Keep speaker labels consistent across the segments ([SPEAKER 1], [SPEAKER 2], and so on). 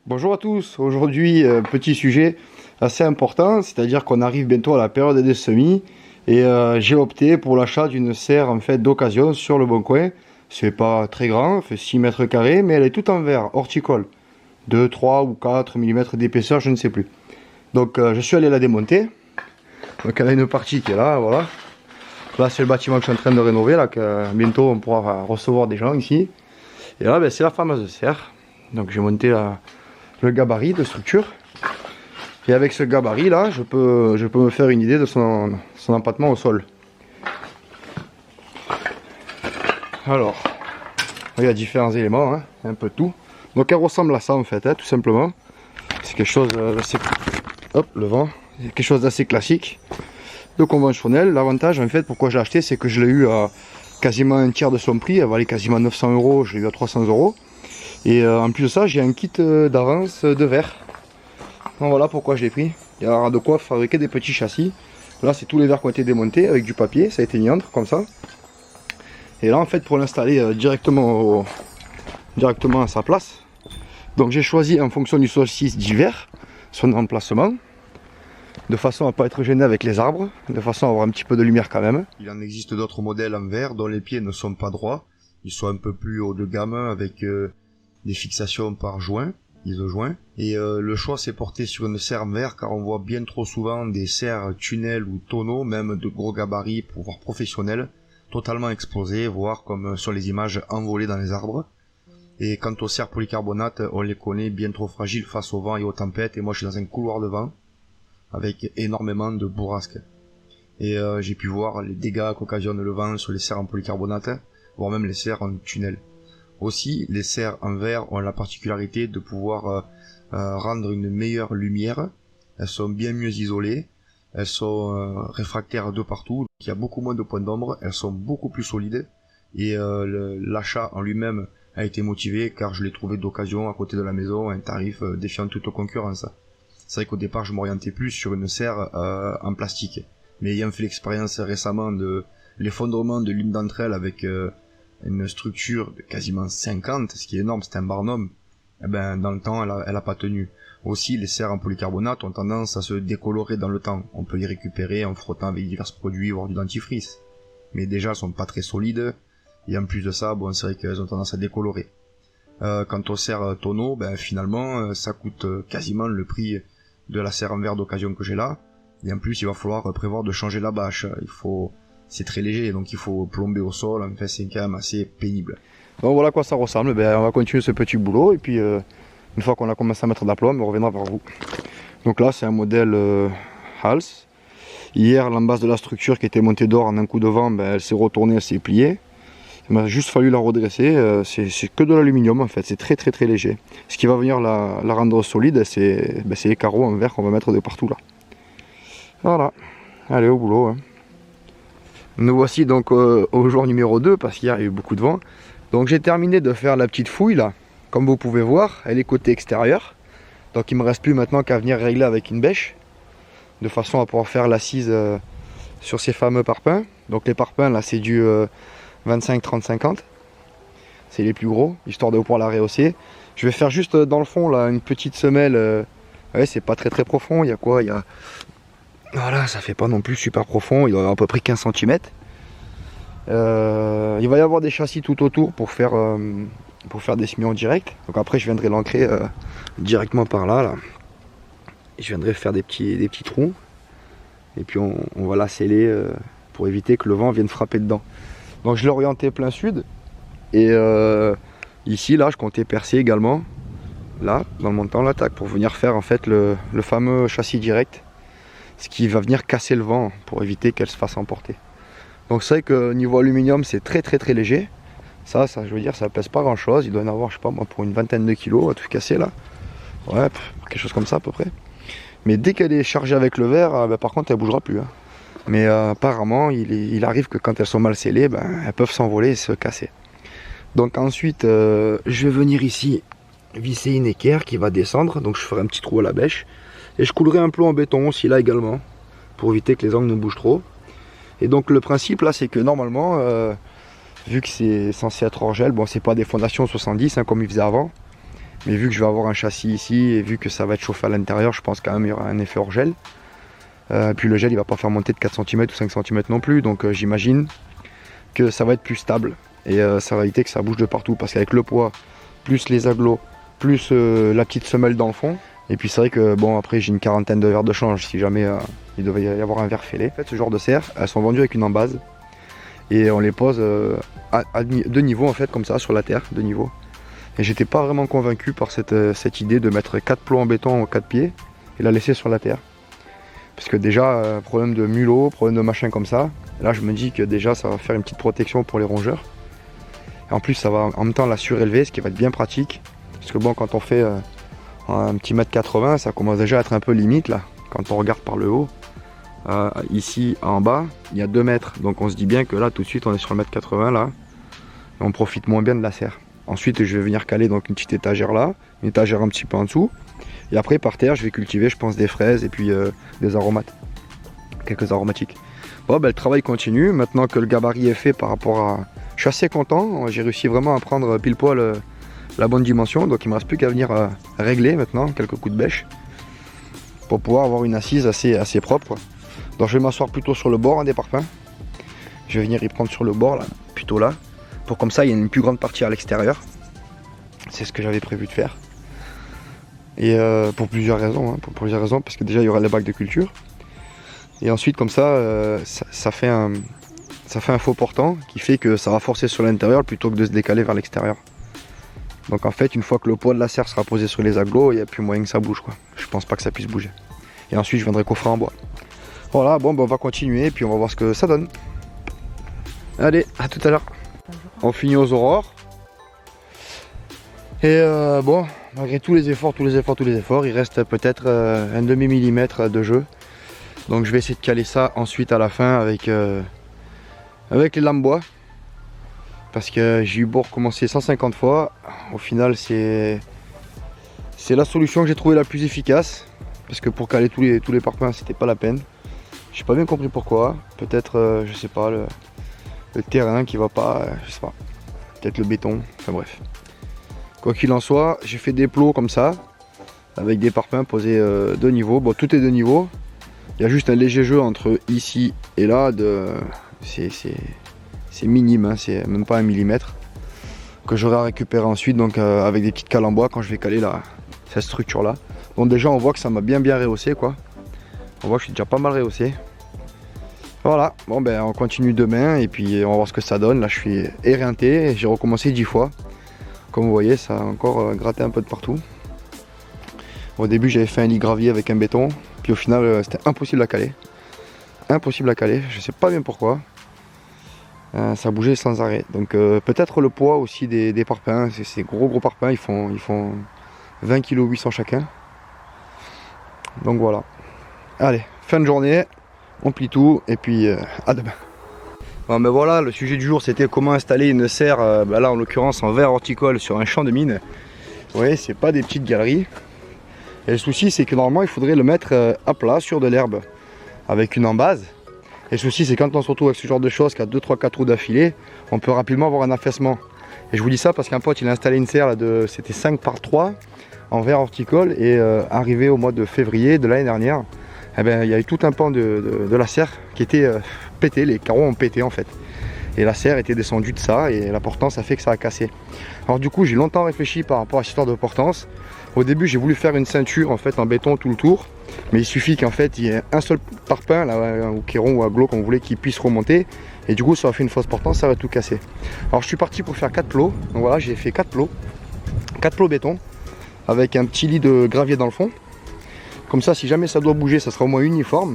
[SPEAKER 1] Bonjour à tous, aujourd'hui petit sujet assez important, c'est-à-dire qu'on arrive bientôt à la période des semis et j'ai opté pour l'achat d'une serre en fait d'occasion sur le Bon Coin. C'est pas très grand, fait 6 mètres carrés, mais elle est toute en verre, horticole, de 3 ou 4 mm d'épaisseur, je ne sais plus. Donc je suis allé la démonter, donc elle a une partie qui est là, voilà. Là c'est le bâtiment que je suis en train de rénover, là, que bientôt on pourra recevoir des gens ici. Et là ben, c'est la fameuse serre, donc j'ai monté le gabarit de structure. Et avec ce gabarit là, je peux me faire une idée de son empattement au sol. Alors, il y a différents éléments, hein, un peu de tout. Donc elle ressemble à ça en fait, hein, tout simplement. C'est quelque chose d'assez... Hop, le vent. C'est quelque chose d'assez classique, de conventionnel. L'avantage en fait, pourquoi j'ai acheté, c'est que je l'ai eu à quasiment un tiers de son prix. Elle valait quasiment 900 €, je l'ai eu à 300 €. Et en plus de ça, j'ai un kit d'avance de verre. Donc voilà pourquoi je l'ai pris. Il y aura de quoi fabriquer des petits châssis. Là, c'est tous les verres qui ont été démontés avec du papier. Ça a été niandre comme ça. Et là, en fait, pour l'installer directement à sa place. Donc j'ai choisi en fonction du solstice d'hiver son emplacement. De façon à ne pas être gêné avec les arbres. De façon à avoir un petit peu de lumière quand même.
[SPEAKER 2] Il en existe d'autres modèles en verre dont les pieds ne sont pas droits. Ils sont un peu plus haut de gamme avec des fixations par joint, iso-joint. Et le choix s'est porté sur une serre en verre car on voit bien trop souvent des serres tunnels ou tonneaux, même de gros gabarits pour voir professionnels, totalement explosés, voire comme sur les images envolées dans les arbres. Et quant aux serres polycarbonate, on les connaît bien trop fragiles face au vent et aux tempêtes, et moi je suis dans un couloir de vent avec énormément de bourrasques. Et j'ai pu voir les dégâts qu'occasionne le vent sur les serres en polycarbonate, voire même les serres en tunnel. Aussi, les serres en verre ont la particularité de pouvoir rendre une meilleure lumière. Elles sont bien mieux isolées, elles sont réfractaires de partout, donc il y a beaucoup moins de points d'ombre, elles sont beaucoup plus solides, et l'achat en lui-même a été motivé car je l'ai trouvé d'occasion à côté de la maison à un tarif défiant toute concurrence. C'est vrai qu'au départ je m'orientais plus sur une serre en plastique, mais ayant fait l'expérience récemment de l'effondrement de l'une d'entre elles avec une structure de quasiment 50, ce qui est énorme, c'est un barnum, eh ben, dans le temps, elle a pas tenu. Aussi, les serres en polycarbonate ont tendance à se décolorer dans le temps. On peut les récupérer en frottant avec divers produits, voire du dentifrice. Mais déjà, elles sont pas très solides, et en plus de ça, bon, c'est vrai qu'elles ont tendance à décolorer. Quant aux serres tonneaux, ben, finalement, ça coûte quasiment le prix de la serre en verre d'occasion que j'ai là. Et en plus, il va falloir prévoir de changer la bâche. C'est très léger, donc il faut plomber au sol, enfin c'est quand même assez pénible.
[SPEAKER 1] Donc voilà à quoi ça ressemble, ben, on va continuer ce petit boulot et puis une fois qu'on a commencé à mettre d'aplomb, on reviendra vers vous. Donc là c'est un modèle Hals. Hier l'embase de la structure qui était montée d'or en un coup de vent, ben, elle s'est retournée, elle s'est pliée. Il m'a juste fallu la redresser, c'est que de l'aluminium en fait, c'est très très très léger. Ce qui va venir la rendre solide, c'est les carreaux en verre qu'on va mettre de partout là. Voilà, allez au boulot. Hein. Nous voici donc au jour numéro 2 parce qu'hier il y a eu beaucoup de vent. Donc j'ai terminé de faire la petite fouille là. Comme vous pouvez voir, elle est côté extérieur. Donc il me reste plus maintenant qu'à venir régler avec une bêche. De façon à pouvoir faire l'assise sur ces fameux parpaings. Donc les parpaings là c'est du 25, 30, 50. C'est les plus gros, histoire de pouvoir la rehausser. Je vais faire juste dans le fond là une petite semelle. Ouais, c'est pas très très profond. Il y a quoi? Il y a... Voilà, ça fait pas non plus super profond, il doit y avoir à peu près 15 cm. Il va y avoir des châssis tout autour pour faire des semis en direct. Donc après je viendrai l'ancrer directement par là, là. Et je viendrai faire des petits trous. Et puis on va la sceller pour éviter que le vent vienne frapper dedans. Donc je l'ai orienté plein sud. Et ici là je comptais percer également. Là, dans le montant l'attaque, pour venir faire en fait le fameux châssis direct. Ce qui va venir casser le vent pour éviter qu'elle se fasse emporter. Donc c'est vrai que niveau aluminium c'est très très très léger. Ça je veux dire ça pèse pas grand chose. Il doit en avoir je sais pas moi pour une vingtaine de kilos à tout casser là. Ouais, quelque chose comme ça à peu près. Mais dès qu'elle est chargée avec le verre, ben, par contre elle bougera plus. Hein. Mais apparemment il arrive que quand elles sont mal scellées, ben, elles peuvent s'envoler et se casser. Donc ensuite je vais venir ici visser une équerre qui va descendre. Donc je ferai un petit trou à la bêche. Et je coulerai un plomb en béton aussi là également, pour éviter que les angles ne bougent trop. Et donc le principe là c'est que normalement, vu que c'est censé être hors gel, bon c'est pas des fondations 70 hein, comme ils faisaient avant, Mais vu que je vais avoir un châssis ici et vu que ça va être chauffé à l'intérieur, je pense quand même qu'il y aura un effet hors gel. Puis le gel il va pas faire monter de 4 cm ou 5 cm non plus, donc j'imagine que ça va être plus stable. Et ça va éviter que ça bouge de partout, parce qu'avec le poids, plus les agglos, plus la petite semelle dans le fond. Et puis c'est vrai que bon, après j'ai une quarantaine de verres de change si jamais il devait y avoir un verre fêlé. En fait, ce genre de serres, elles sont vendues avec une embase. Et on les pose à deux niveaux en fait, comme ça, sur la terre, deux niveaux. Et j'étais pas vraiment convaincu par cette idée de mettre 4 plots en béton aux 4 pieds et la laisser sur la terre. Parce que déjà, problème de mulot, problème de machin comme ça. Là je me dis que déjà ça va faire une petite protection pour les rongeurs. Et en plus ça va en même temps la surélever, ce qui va être bien pratique. Parce que bon, quand on fait un petit mètre 80, ça commence déjà à être un peu limite là, quand on regarde par le haut. Ici en bas, il y a 2 mètres, donc on se dit bien que là tout de suite on est sur le mètre 80 là, et on profite moins bien de la serre. Ensuite je vais venir caler donc une petite étagère là, une étagère un petit peu en dessous, et après par terre je vais cultiver je pense des fraises et puis des aromates, quelques aromatiques. Bon ben le travail continue, maintenant que le gabarit est fait par rapport à... Je suis assez content, j'ai réussi vraiment à prendre pile poil la bonne dimension, donc il me reste plus qu'à venir régler maintenant quelques coups de bêche pour pouvoir avoir une assise assez propre quoi. Donc je vais m'asseoir plutôt sur le bord des parpaings. Je vais venir y prendre sur le bord là, plutôt là, pour comme ça il y a une plus grande partie à l'extérieur. C'est ce que j'avais prévu de faire. Et pour plusieurs raisons, parce que déjà il y aura les bacs de culture. Et ensuite comme ça, ça fait un faux portant qui fait que ça va forcer sur l'intérieur plutôt que de se décaler vers l'extérieur. Donc en fait une fois que le poids de la serre sera posé sur les agglos, il n'y a plus moyen que ça bouge quoi. Je pense pas que ça puisse bouger. Et ensuite je viendrai coffrer en bois. Voilà, bon ben on va continuer et puis on va voir ce que ça donne. Allez, à tout à l'heure. On finit aux aurores. Et bon, malgré tous les efforts, il reste peut-être un demi-millimètre de jeu. Donc je vais essayer de caler ça ensuite à la fin avec les lames bois. Parce que j'ai eu beau recommencer 150 fois. Au final c'est la solution que j'ai trouvée la plus efficace. Parce que pour caler tous les parpaings c'était pas la peine. J'ai pas bien compris pourquoi, peut-être je sais pas, le terrain qui va pas, je sais pas, peut-être le béton, enfin bref. Quoi qu'il en soit, j'ai fait des plots comme ça, avec des parpaings posés de niveau, bon tout est de niveau, il y a juste un léger jeu entre ici et là, c'est minime, hein, c'est même pas 1 millimètre, que j'aurai à récupérer ensuite, donc avec des petites cales en bois quand je vais caler cette structure là. Donc déjà on voit que ça m'a bien rehaussé quoi. On voit que je suis déjà pas mal rehaussé. Voilà, bon ben on continue demain et puis on va voir ce que ça donne. Là je suis éreinté, j'ai recommencé 10 fois. Comme vous voyez, ça a encore gratté un peu de partout. Au début j'avais fait un lit gravier avec un béton, puis au final c'était impossible à caler. Impossible à caler, je sais pas bien pourquoi. Ça bougeait sans arrêt. Donc peut-être le poids aussi des parpaings, ces gros parpaings, ils font 20 kg 800 chacun. Donc voilà. Allez, fin de journée, on plie tout et puis à demain. Bon ben voilà, le sujet du jour c'était comment installer une serre, là en l'occurrence en verre horticole sur un champ de mine. Vous voyez, c'est pas des petites galeries. Et le souci c'est que normalement il faudrait le mettre à plat sur de l'herbe avec une embase. Et le souci c'est quand on se retrouve avec ce genre de choses, qui a 2, 3, 4 trous d'affilée, on peut rapidement avoir un affaissement. Et je vous dis ça parce qu'un pote il a installé une serre là c'était 5 par 3 en verre horticole et arrivé au mois de février de l'année dernière, eh ben, il y a eu tout un pan de la serre qui était pété, les carreaux ont pété en fait. Et la serre était descendue de ça et la portance a fait que ça a cassé. Alors du coup j'ai longtemps réfléchi par rapport à cette histoire de portance. Au début j'ai voulu faire une ceinture en fait en béton tout le tour, mais il suffit qu'en fait il y ait un seul parpaing, là, ou kéron ou aglo comme vous voulez, qui puisse remonter. Et du coup ça a fait une fausse portance, ça va tout casser. Alors je suis parti pour faire 4 plots, donc voilà j'ai fait 4 plots béton, avec un petit lit de gravier dans le fond. Comme ça, si jamais ça doit bouger, ça sera au moins uniforme.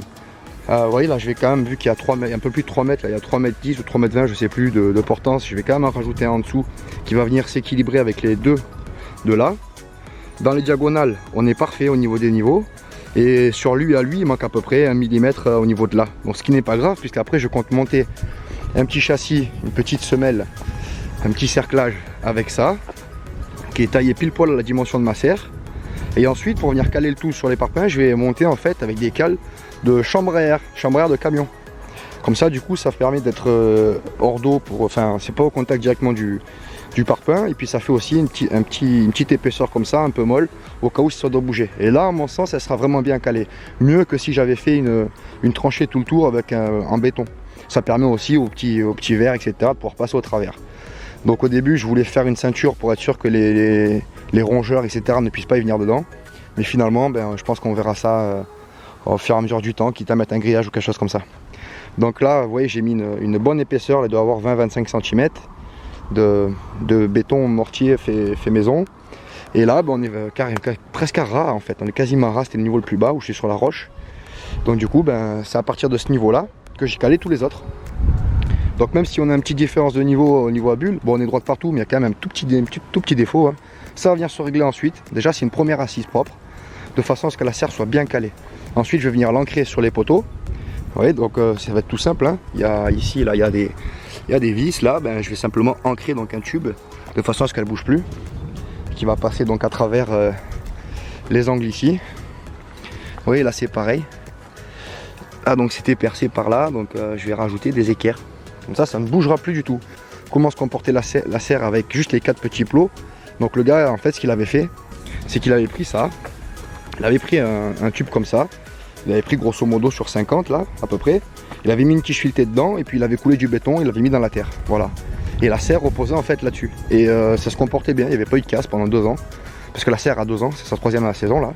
[SPEAKER 1] Vous voyez, là, je vais quand même, vu qu'il y a un peu plus de 3 mètres, là, il y a 3 mètres 10 ou 3 mètres 20, je sais plus, de portance, je vais quand même en rajouter un en dessous qui va venir s'équilibrer avec les deux de là. Dans les diagonales, on est parfait au niveau des niveaux. Et sur lui à lui, il manque à peu près 1 mm au niveau de là. Donc, ce qui n'est pas grave, puisqu'après, je compte monter un petit châssis, une petite semelle, un petit cerclage avec ça, qui est taillé pile poil à la dimension de ma serre. Et ensuite pour venir caler le tout sur les parpaings, je vais monter en fait avec des cales de chambre à air de camion. Comme ça du coup ça permet d'être hors d'eau, enfin c'est pas au contact directement du parpaing, et puis ça fait aussi une petite épaisseur comme ça, un peu molle, au cas où ça doit bouger. Et là, à mon sens, elle sera vraiment bien calée. Mieux que si j'avais fait une tranchée tout le tour avec en béton. Ça permet aussi aux petits verres, etc., de pouvoir passer au travers. Donc au début, je voulais faire une ceinture pour être sûr que les rongeurs, etc., ne puissent pas y venir dedans. Mais finalement, je pense qu'on verra ça au fur et à mesure du temps, quitte à mettre un grillage ou quelque chose comme ça. Donc là, vous voyez, j'ai mis une bonne épaisseur, elle doit avoir 20-25 cm de béton mortier fait maison. Et là, on est presque à ras en fait, on est quasiment à ras, c'était le niveau le plus bas où je suis sur la roche. Donc du coup, c'est à partir de ce niveau-là que j'ai calé tous les autres. Donc même si on a une petite différence de niveau au niveau à bulle, bon on est droit de partout, mais il y a quand même un tout petit défaut. Hein. Ça va venir se régler ensuite. Déjà c'est une première assise propre, de façon à ce que la serre soit bien calée. Ensuite je vais venir l'ancrer sur les poteaux. Vous voyez, donc ça va être tout simple. Hein. Il y a ici, là, il y a des vis. Là, je vais simplement ancrer donc un tube de façon à ce qu'elle ne bouge plus, qui va passer donc à travers les angles ici. Vous voyez, là c'est pareil. Ah, donc c'était percé par là, donc je vais rajouter des équerres. Comme ça ne bougera plus du tout. Comment se comporter la serre avec juste les 4 petits plots. Donc le gars, en fait, ce qu'il avait fait, c'est qu'il avait pris ça. Il avait pris un tube comme ça. Il avait pris grosso modo sur 50 là, à peu près. Il avait mis une tige filetée dedans et puis il avait coulé du béton, il l'avait mis dans la terre. Voilà. Et la serre reposait en fait là-dessus. Et ça se comportait bien, il n'y avait pas eu de casse pendant 2 ans. Parce que la serre a 2 ans, c'est sa 3e à la saison là.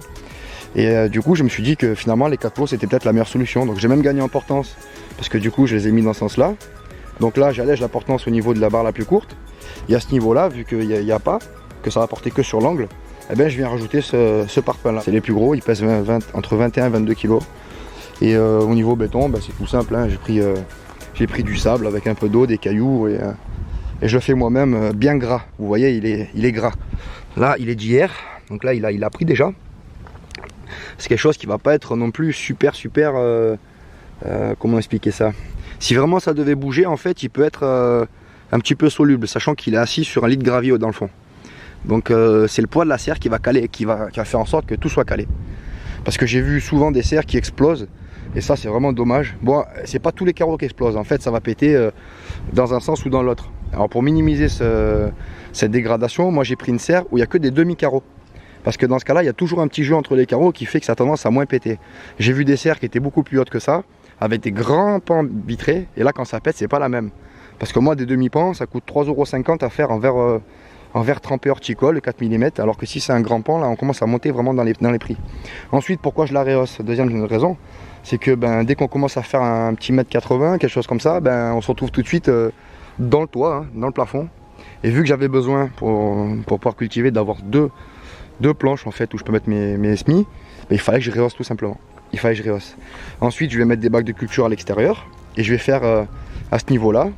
[SPEAKER 1] Et du coup, je me suis dit que finalement les 4 plots c'était peut-être la meilleure solution. Donc j'ai même gagné en portance. Parce que du coup, je les ai mis dans ce sens-là. Donc là, j'allège la portance au niveau de la barre la plus courte. Et à ce niveau-là, vu qu'il n'y a pas, que ça va porter que sur l'angle, eh bien, je viens rajouter ce parpaing là. C'est les plus gros, ils pèsent entre 21 et 22 kg. Et au niveau béton, c'est tout simple. Hein. J'ai pris du sable avec un peu d'eau, des cailloux et je le fais moi-même bien gras. Vous voyez, il est gras. Là, il est d'hier, donc là, il a pris déjà. C'est quelque chose qui va pas être non plus super. Comment expliquer ça? Si vraiment ça devait bouger, en fait, il peut être un petit peu soluble, sachant qu'il est assis sur un lit de gravier dans le fond. Donc c'est le poids de la serre qui va caler, qui va faire en sorte que tout soit calé. Parce que j'ai vu souvent des serres qui explosent, et ça c'est vraiment dommage. Bon, c'est pas tous les carreaux qui explosent, en fait ça va péter dans un sens ou dans l'autre. Alors pour minimiser cette dégradation, moi j'ai pris une serre où il n'y a que des demi-carreaux. Parce que dans ce cas-là, il y a toujours un petit jeu entre les carreaux qui fait que ça a tendance à moins péter. J'ai vu des serres qui étaient beaucoup plus hautes que ça, avec des grands pans vitrés, et là quand ça pète, c'est pas la même. Parce que moi des demi-pans, ça coûte 3,50 € à faire en verre trempé horticole, 4 mm, alors que si c'est un grand pan, là on commence à monter vraiment dans les prix. Ensuite, pourquoi je la rehausse? Deuxième raison, c'est que dès qu'on commence à faire un petit 1,80 m, quelque chose comme ça, on se retrouve tout de suite dans le toit, hein, dans le plafond. Et vu que j'avais besoin pour pouvoir cultiver d'avoir deux planches en fait où je peux mettre mes semis, il fallait que je rehausse tout simplement. Il fallait que je rehausse. Ensuite, je vais mettre des bacs de culture à l'extérieur et je vais faire à ce niveau-là,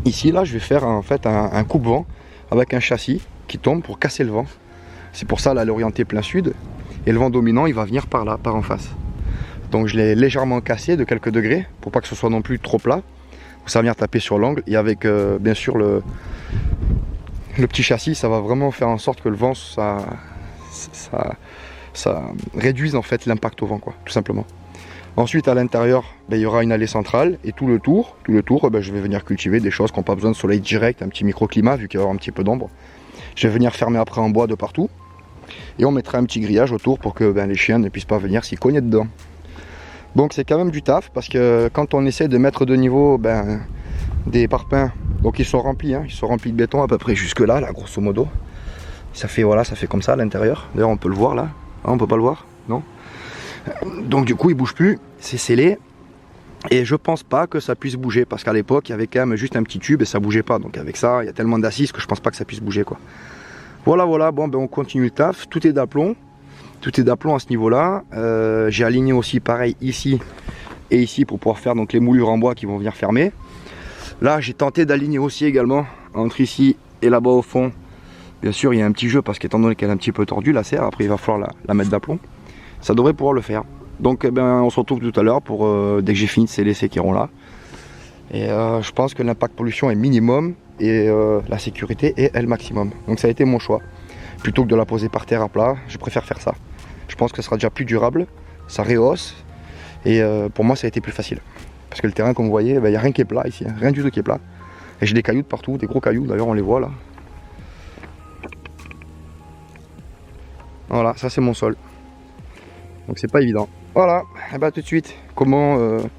[SPEAKER 1] ici là, je vais faire en fait un coupe-vent avec un châssis qui tombe pour casser le vent. C'est pour ça là, l'orienté plein sud, et le vent dominant il va venir par là, par en face. Donc je l'ai légèrement cassé de quelques degrés pour pas que ce soit non plus trop plat. Ça va venir taper sur l'angle, et avec bien sûr le petit châssis, ça va vraiment faire en sorte que le vent ça réduise en fait l'impact au vent, quoi, tout simplement. Ensuite à l'intérieur, il y aura une allée centrale, et tout le tour, je vais venir cultiver des choses qui n'ont pas besoin de soleil direct, un petit microclimat vu qu'il y aura un petit peu d'ombre. Je vais venir fermer après en bois de partout, et on mettra un petit grillage autour pour que les chiens ne puissent pas venir s'y cogner dedans. Donc c'est quand même du taf, parce que quand on essaie de mettre de niveau des parpaings, donc ils sont remplis, hein, ils sont remplis de béton à peu près jusque là, grosso modo. Ça fait comme ça à l'intérieur. D'ailleurs on peut le voir là, ah, on peut pas le voir, non? Donc du coup il bouge plus, c'est scellé, et je pense pas que ça puisse bouger, parce qu'à l'époque il y avait quand même juste un petit tube et ça bougeait pas. Donc avec ça il y a tellement d'assises que je pense pas que ça puisse bouger, quoi. Voilà, bon on continue le taf, tout est d'aplomb à ce niveau là. J'ai aligné aussi pareil ici et ici pour pouvoir faire donc les moulures en bois qui vont venir fermer. Là j'ai tenté d'aligner aussi également entre ici et là-bas au fond. Bien sûr il y a un petit jeu parce qu'étant donné qu'elle est un petit peu tordue la serre, après il va falloir la mettre d'aplomb. Ça devrait pouvoir le faire. Donc on se retrouve tout à l'heure pour dès que j'ai fini de sceller ces cairons là. Et je pense que l'impact pollution est minimum et la sécurité est elle maximum. Donc ça a été mon choix. Plutôt que de la poser par terre à plat, je préfère faire ça. Je pense que ce sera déjà plus durable, ça rehausse, et pour moi ça a été plus facile. Parce que le terrain, comme vous voyez, il n'y a rien qui est plat ici, hein. Rien du tout qui est plat. Et j'ai des cailloux de partout, des gros cailloux, d'ailleurs on les voit là. Voilà, ça c'est mon sol. Donc c'est pas évident. Voilà, et bah tout de suite, comment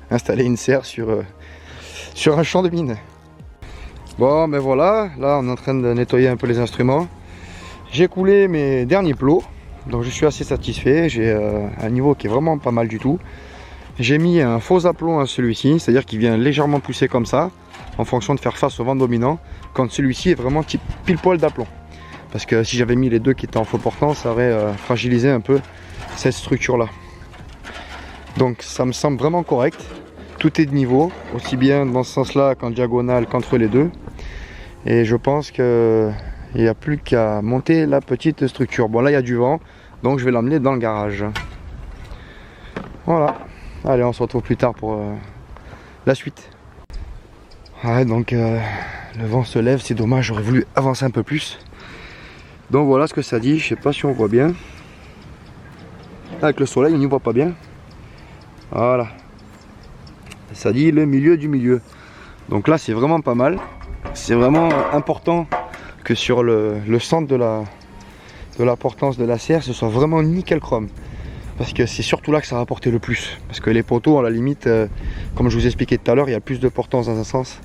[SPEAKER 1] installer une serre sur un champ de mine. Bon ben voilà, là on est en train de nettoyer un peu les instruments. J'ai coulé mes derniers plots, donc je suis assez satisfait. J'ai un niveau qui est vraiment pas mal du tout. J'ai mis un faux aplomb à celui-ci, c'est-à-dire qu'il vient légèrement pousser comme ça, en fonction de faire face au vent dominant, quand celui-ci est vraiment pile poil d'aplomb. Parce que si j'avais mis les deux qui étaient en faux portant, ça aurait fragilisé un peu cette structure-là. Donc ça me semble vraiment correct. Tout est de niveau, aussi bien dans ce sens-là qu'en diagonale qu'entre les deux. Et je pense qu'il n'y a plus qu'à monter la petite structure. Bon là il y a du vent, donc je vais l'emmener dans le garage. Voilà. Allez, on se retrouve plus tard pour la suite. Ouais, donc le vent se lève, c'est dommage, j'aurais voulu avancer un peu plus. Donc voilà ce que ça dit, je sais pas si on voit bien. Avec le soleil, on n'y voit pas bien. Voilà. Ça dit le milieu du milieu. Donc là, c'est vraiment pas mal. C'est vraiment important que sur le centre de la portance de la serre, ce soit vraiment nickel chrome. Parce que c'est surtout là que ça va apporter le plus. Parce que les poteaux, à la limite, comme je vous expliquais tout à l'heure, il y a plus de portance dans un sens.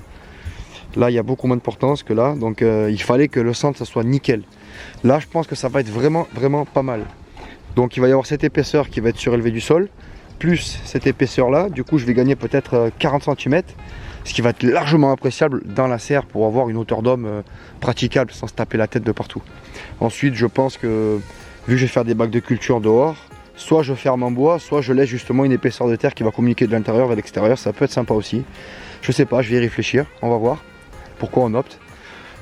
[SPEAKER 1] Là, il y a beaucoup moins de portance que là. Donc il fallait que le centre, ça soit nickel. Là, je pense que ça va être vraiment pas mal. Donc il va y avoir cette épaisseur qui va être surélevée du sol, plus cette épaisseur là. Du coup, je vais gagner peut-être 40 cm, ce qui va être largement appréciable dans la serre pour avoir une hauteur d'homme praticable sans se taper la tête de partout. Ensuite, je pense que vu que je vais faire des bacs de culture dehors, soit je ferme en bois, soit je laisse justement une épaisseur de terre qui va communiquer de l'intérieur vers l'extérieur. Ça peut être sympa aussi. Je sais pas, je vais y réfléchir, on va voir pourquoi on opte.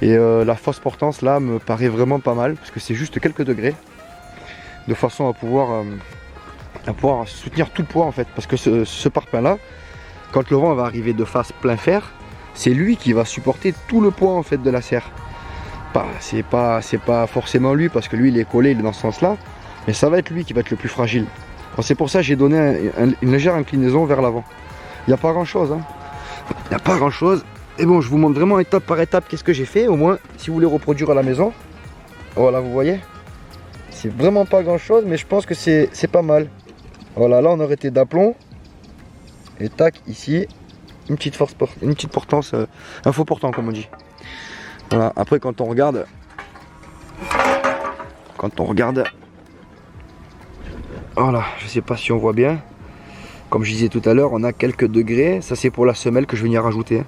[SPEAKER 1] Et la fausse portance là me paraît vraiment pas mal, parce que c'est juste quelques degrés, de façon à pouvoir soutenir tout le poids en fait. Parce que ce parpaing là, quand le vent va arriver de face plein fer, c'est lui qui va supporter tout le poids en fait de la serre. C'est pas forcément lui, parce que lui il est collé, il est dans ce sens là, mais ça va être lui qui va être le plus fragile. C'est pour ça que j'ai donné une légère inclinaison vers l'avant. Il n'y a pas grand chose, hein. Il n'y a pas grand chose. Et bon, je vous montre vraiment étape par étape qu'est-ce que j'ai fait. Au moins, si vous voulez reproduire à la maison, voilà, vous voyez, c'est vraiment pas grand chose, mais je pense que c'est pas mal. Voilà, là on aurait été d'aplomb. Et tac, ici, une petite portance, un faux portant comme on dit. Voilà, après quand on regarde, voilà, je sais pas si on voit bien. Comme je disais tout à l'heure, on a quelques degrés. Ça c'est pour la semelle que je vais venir rajouter.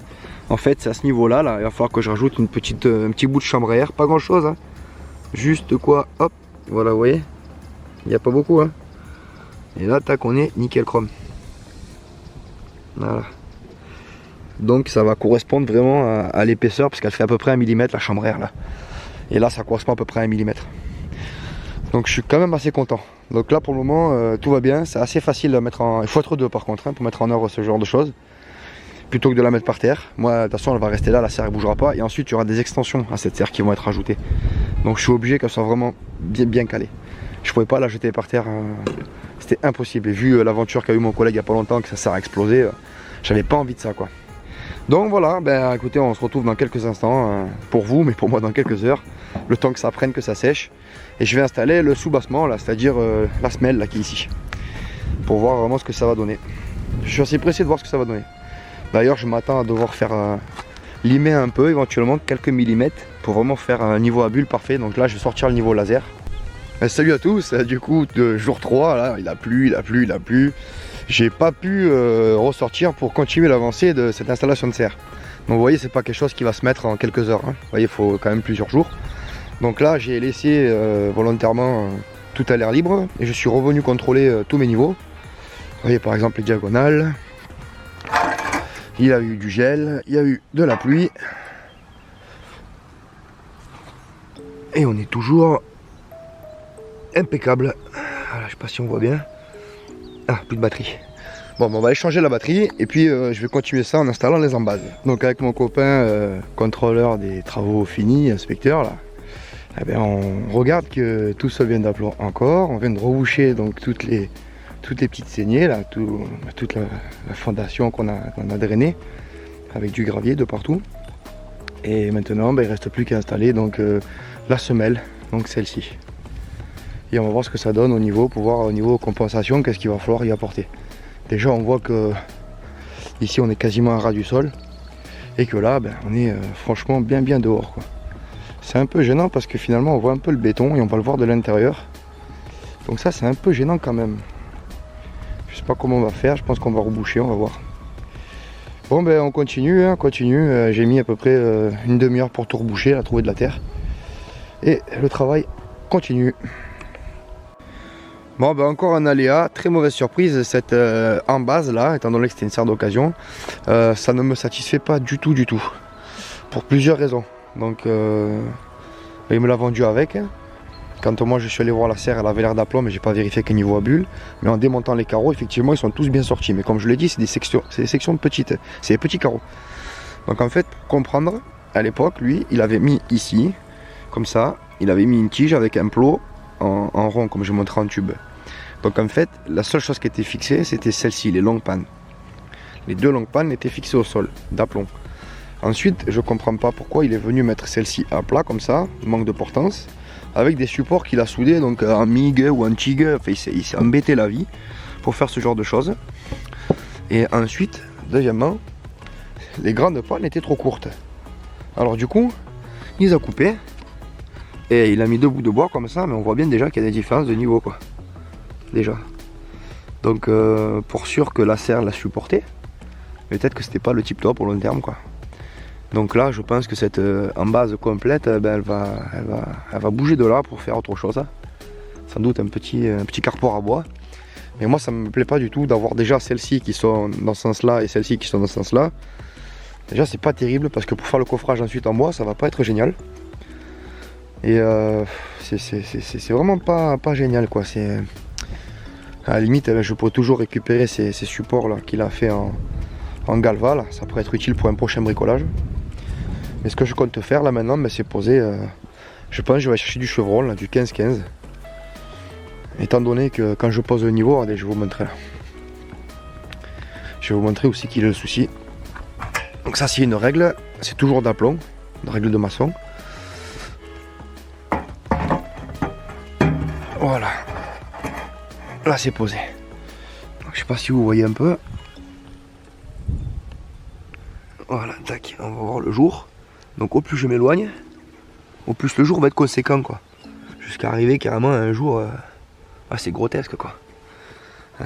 [SPEAKER 1] En fait, c'est à ce niveau-là, là, il va falloir que je rajoute un petit bout de chambre à air. Pas grand-chose, hein. Juste quoi, hop, voilà, vous voyez. Il n'y a pas beaucoup, hein. Et là, tac, on est nickel chrome. Voilà. Donc ça va correspondre vraiment à l'épaisseur, parce qu'elle fait à peu près 1 mm la chambre à air là. Et là, ça correspond à peu près à 1 mm. Donc je suis quand même assez content. Donc là pour le moment tout va bien, c'est assez facile à mettre en... Il faut être deux par contre hein, pour mettre en œuvre ce genre de choses. Plutôt que de la mettre par terre. Moi de toute façon elle va rester là, la serre ne bougera pas. Et ensuite il y aura des extensions à cette serre qui vont être ajoutées. Donc je suis obligé qu'elle soit vraiment bien calée. Je ne pouvais pas la jeter par terre, c'était impossible. Et vu l'aventure qu'a eu mon collègue il n'y a pas longtemps, que sa serre a explosé, j'avais pas envie de ça quoi. Donc voilà, ben écoutez, on se retrouve dans quelques instants, pour vous, mais pour moi dans quelques heures, le temps que ça prenne, que ça sèche. Et je vais installer le soubassement, là, c'est-à-dire la semelle là, qui est ici, pour voir vraiment ce que ça va donner. Je suis assez pressé de voir ce que ça va donner. D'ailleurs, je m'attends à devoir faire limer un peu, éventuellement quelques millimètres, pour vraiment faire un niveau à bulle parfait. Donc là, je vais sortir le niveau laser. Salut à tous, du coup, de jour 3, là, il a plu. J'ai pas pu ressortir pour continuer l'avancée de cette installation de serre. Donc vous voyez, c'est pas quelque chose qui va se mettre en quelques heures, hein. Vous voyez, il faut quand même plusieurs jours. Donc là, j'ai laissé volontairement tout à l'air libre et je suis revenu contrôler tous mes niveaux. Vous voyez par exemple les diagonales. Il y a eu du gel, il y a eu de la pluie. Et on est toujours impeccable. Voilà, je sais pas si on voit bien. Ah, plus de batterie. Bon, on va aller changer la batterie et puis je vais continuer ça en installant les embases. Donc avec mon copain contrôleur des travaux finis, inspecteur là, eh bien, on regarde que tout ça vient d'aplomb encore. On vient de reboucher donc toutes les petites saignées là, toute la fondation qu'on a drainée avec du gravier de partout. Et maintenant il ne reste plus qu'à installer donc, la semelle, donc celle-ci. Et on va voir ce que ça donne au niveau, pour voir au niveau compensation, qu'est-ce qu'il va falloir y apporter. Déjà on voit que ici on est quasiment à ras du sol. Et que là on est franchement bien dehors, quoi. C'est un peu gênant parce que finalement on voit un peu le béton et on va le voir de l'intérieur. Donc ça c'est un peu gênant quand même. Je sais pas comment on va faire, je pense qu'on va reboucher, on va voir. Bon on continue, on continue. J'ai mis à peu près une demi-heure pour tout reboucher, à trouver de la terre. Et le travail continue. Bon encore un aléa, très mauvaise surprise, cette embase là, étant donné que c'était une serre d'occasion, ça ne me satisfait pas du tout. Pour plusieurs raisons. Donc il me l'a vendu avec. Quand moi je suis allé voir la serre, elle avait l'air d'aplomb, mais j'ai pas vérifié quel niveau à bulle. Mais en démontant les carreaux, effectivement, ils sont tous bien sortis. Mais comme je l'ai dit, c'est des sections petites, c'est des petits carreaux. Donc en fait, pour comprendre, à l'époque, lui, il avait mis ici, comme ça, il avait mis une tige avec un plot en rond, comme je montrais en tube. Donc en fait, la seule chose qui était fixée, c'était celle-ci, les longues pannes. Les deux longues pannes étaient fixées au sol, d'aplomb. Ensuite, je comprends pas pourquoi il est venu mettre celle-ci à plat, comme ça, manque de portance, avec des supports qu'il a soudés, donc en MIG ou en TIG, enfin, il s'est embêté la vie pour faire ce genre de choses. Et ensuite, deuxièmement, les grandes pannes étaient trop courtes. Alors du coup, il les a coupées, et il a mis deux bouts de bois comme ça, mais on voit bien déjà qu'il y a des différences de niveau, quoi. Déjà. Donc pour sûr que la serre l'a supporté, mais peut-être que c'était pas le type top pour long terme, quoi. Donc là je pense que cette embase complète, elle va bouger de là pour faire autre chose. Sans doute un petit carport à bois. Mais moi ça me plaît pas du tout d'avoir déjà celles-ci qui sont dans ce sens là et celles-ci qui sont dans ce sens là. Déjà c'est pas terrible parce que pour faire le coffrage ensuite en bois ça va pas être génial. Et c'est vraiment pas génial, quoi. C'est à la limite je pourrais toujours récupérer ces supports là qu'il a fait en galva là. Ça pourrait être utile pour un prochain bricolage. Mais ce que je compte faire là maintenant, c'est poser, je pense que je vais chercher du chevron, là, du 15-15. Étant donné que quand je pose le niveau, allez, je vais vous montrer là. Je vais vous montrer aussi qu'il est le souci. Donc ça c'est une règle, c'est toujours d'aplomb, une règle de maçon. Voilà. Là c'est posé. Donc, je sais pas si vous voyez un peu. Voilà, tac, on va voir le jour. Donc au plus je m'éloigne, au plus le jour va être conséquent, quoi. Jusqu'à arriver carrément à un jour assez grotesque, quoi.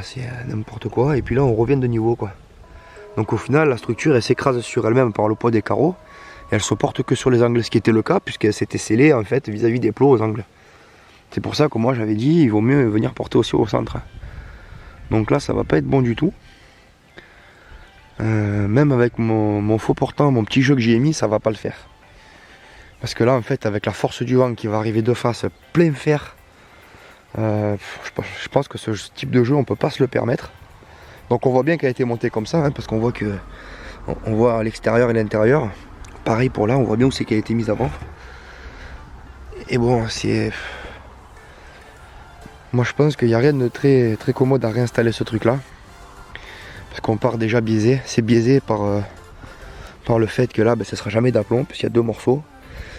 [SPEAKER 1] C'est n'importe quoi. Et puis là on revient de niveau, quoi. Donc au final la structure elle s'écrase sur elle-même par le poids des carreaux. Et elle se porte que sur les angles, ce qui était le cas puisqu'elle s'était scellée en fait vis-à-vis des plots aux angles. C'est pour ça que moi j'avais dit il vaut mieux venir porter aussi au centre. Donc là ça va pas être bon du tout. Même avec mon faux portant, mon petit jeu que j'y ai mis, ça va pas le faire. Parce que là en fait avec la force du vent qui va arriver de face plein fer, je pense que ce type de jeu on peut pas se le permettre. Donc on voit bien qu'elle a été montée comme ça, hein, parce qu'on voit que on voit à l'extérieur et l'intérieur. Pareil pour là, on voit bien où c'est qu'elle a été mise avant. Et bon, c'est... Moi je pense qu'il n'y a rien de très commode à réinstaller ce truc là. Parce qu'on part déjà biaisé. C'est biaisé par le fait que là, ça sera jamais d'aplomb, puisqu'il y a deux morceaux.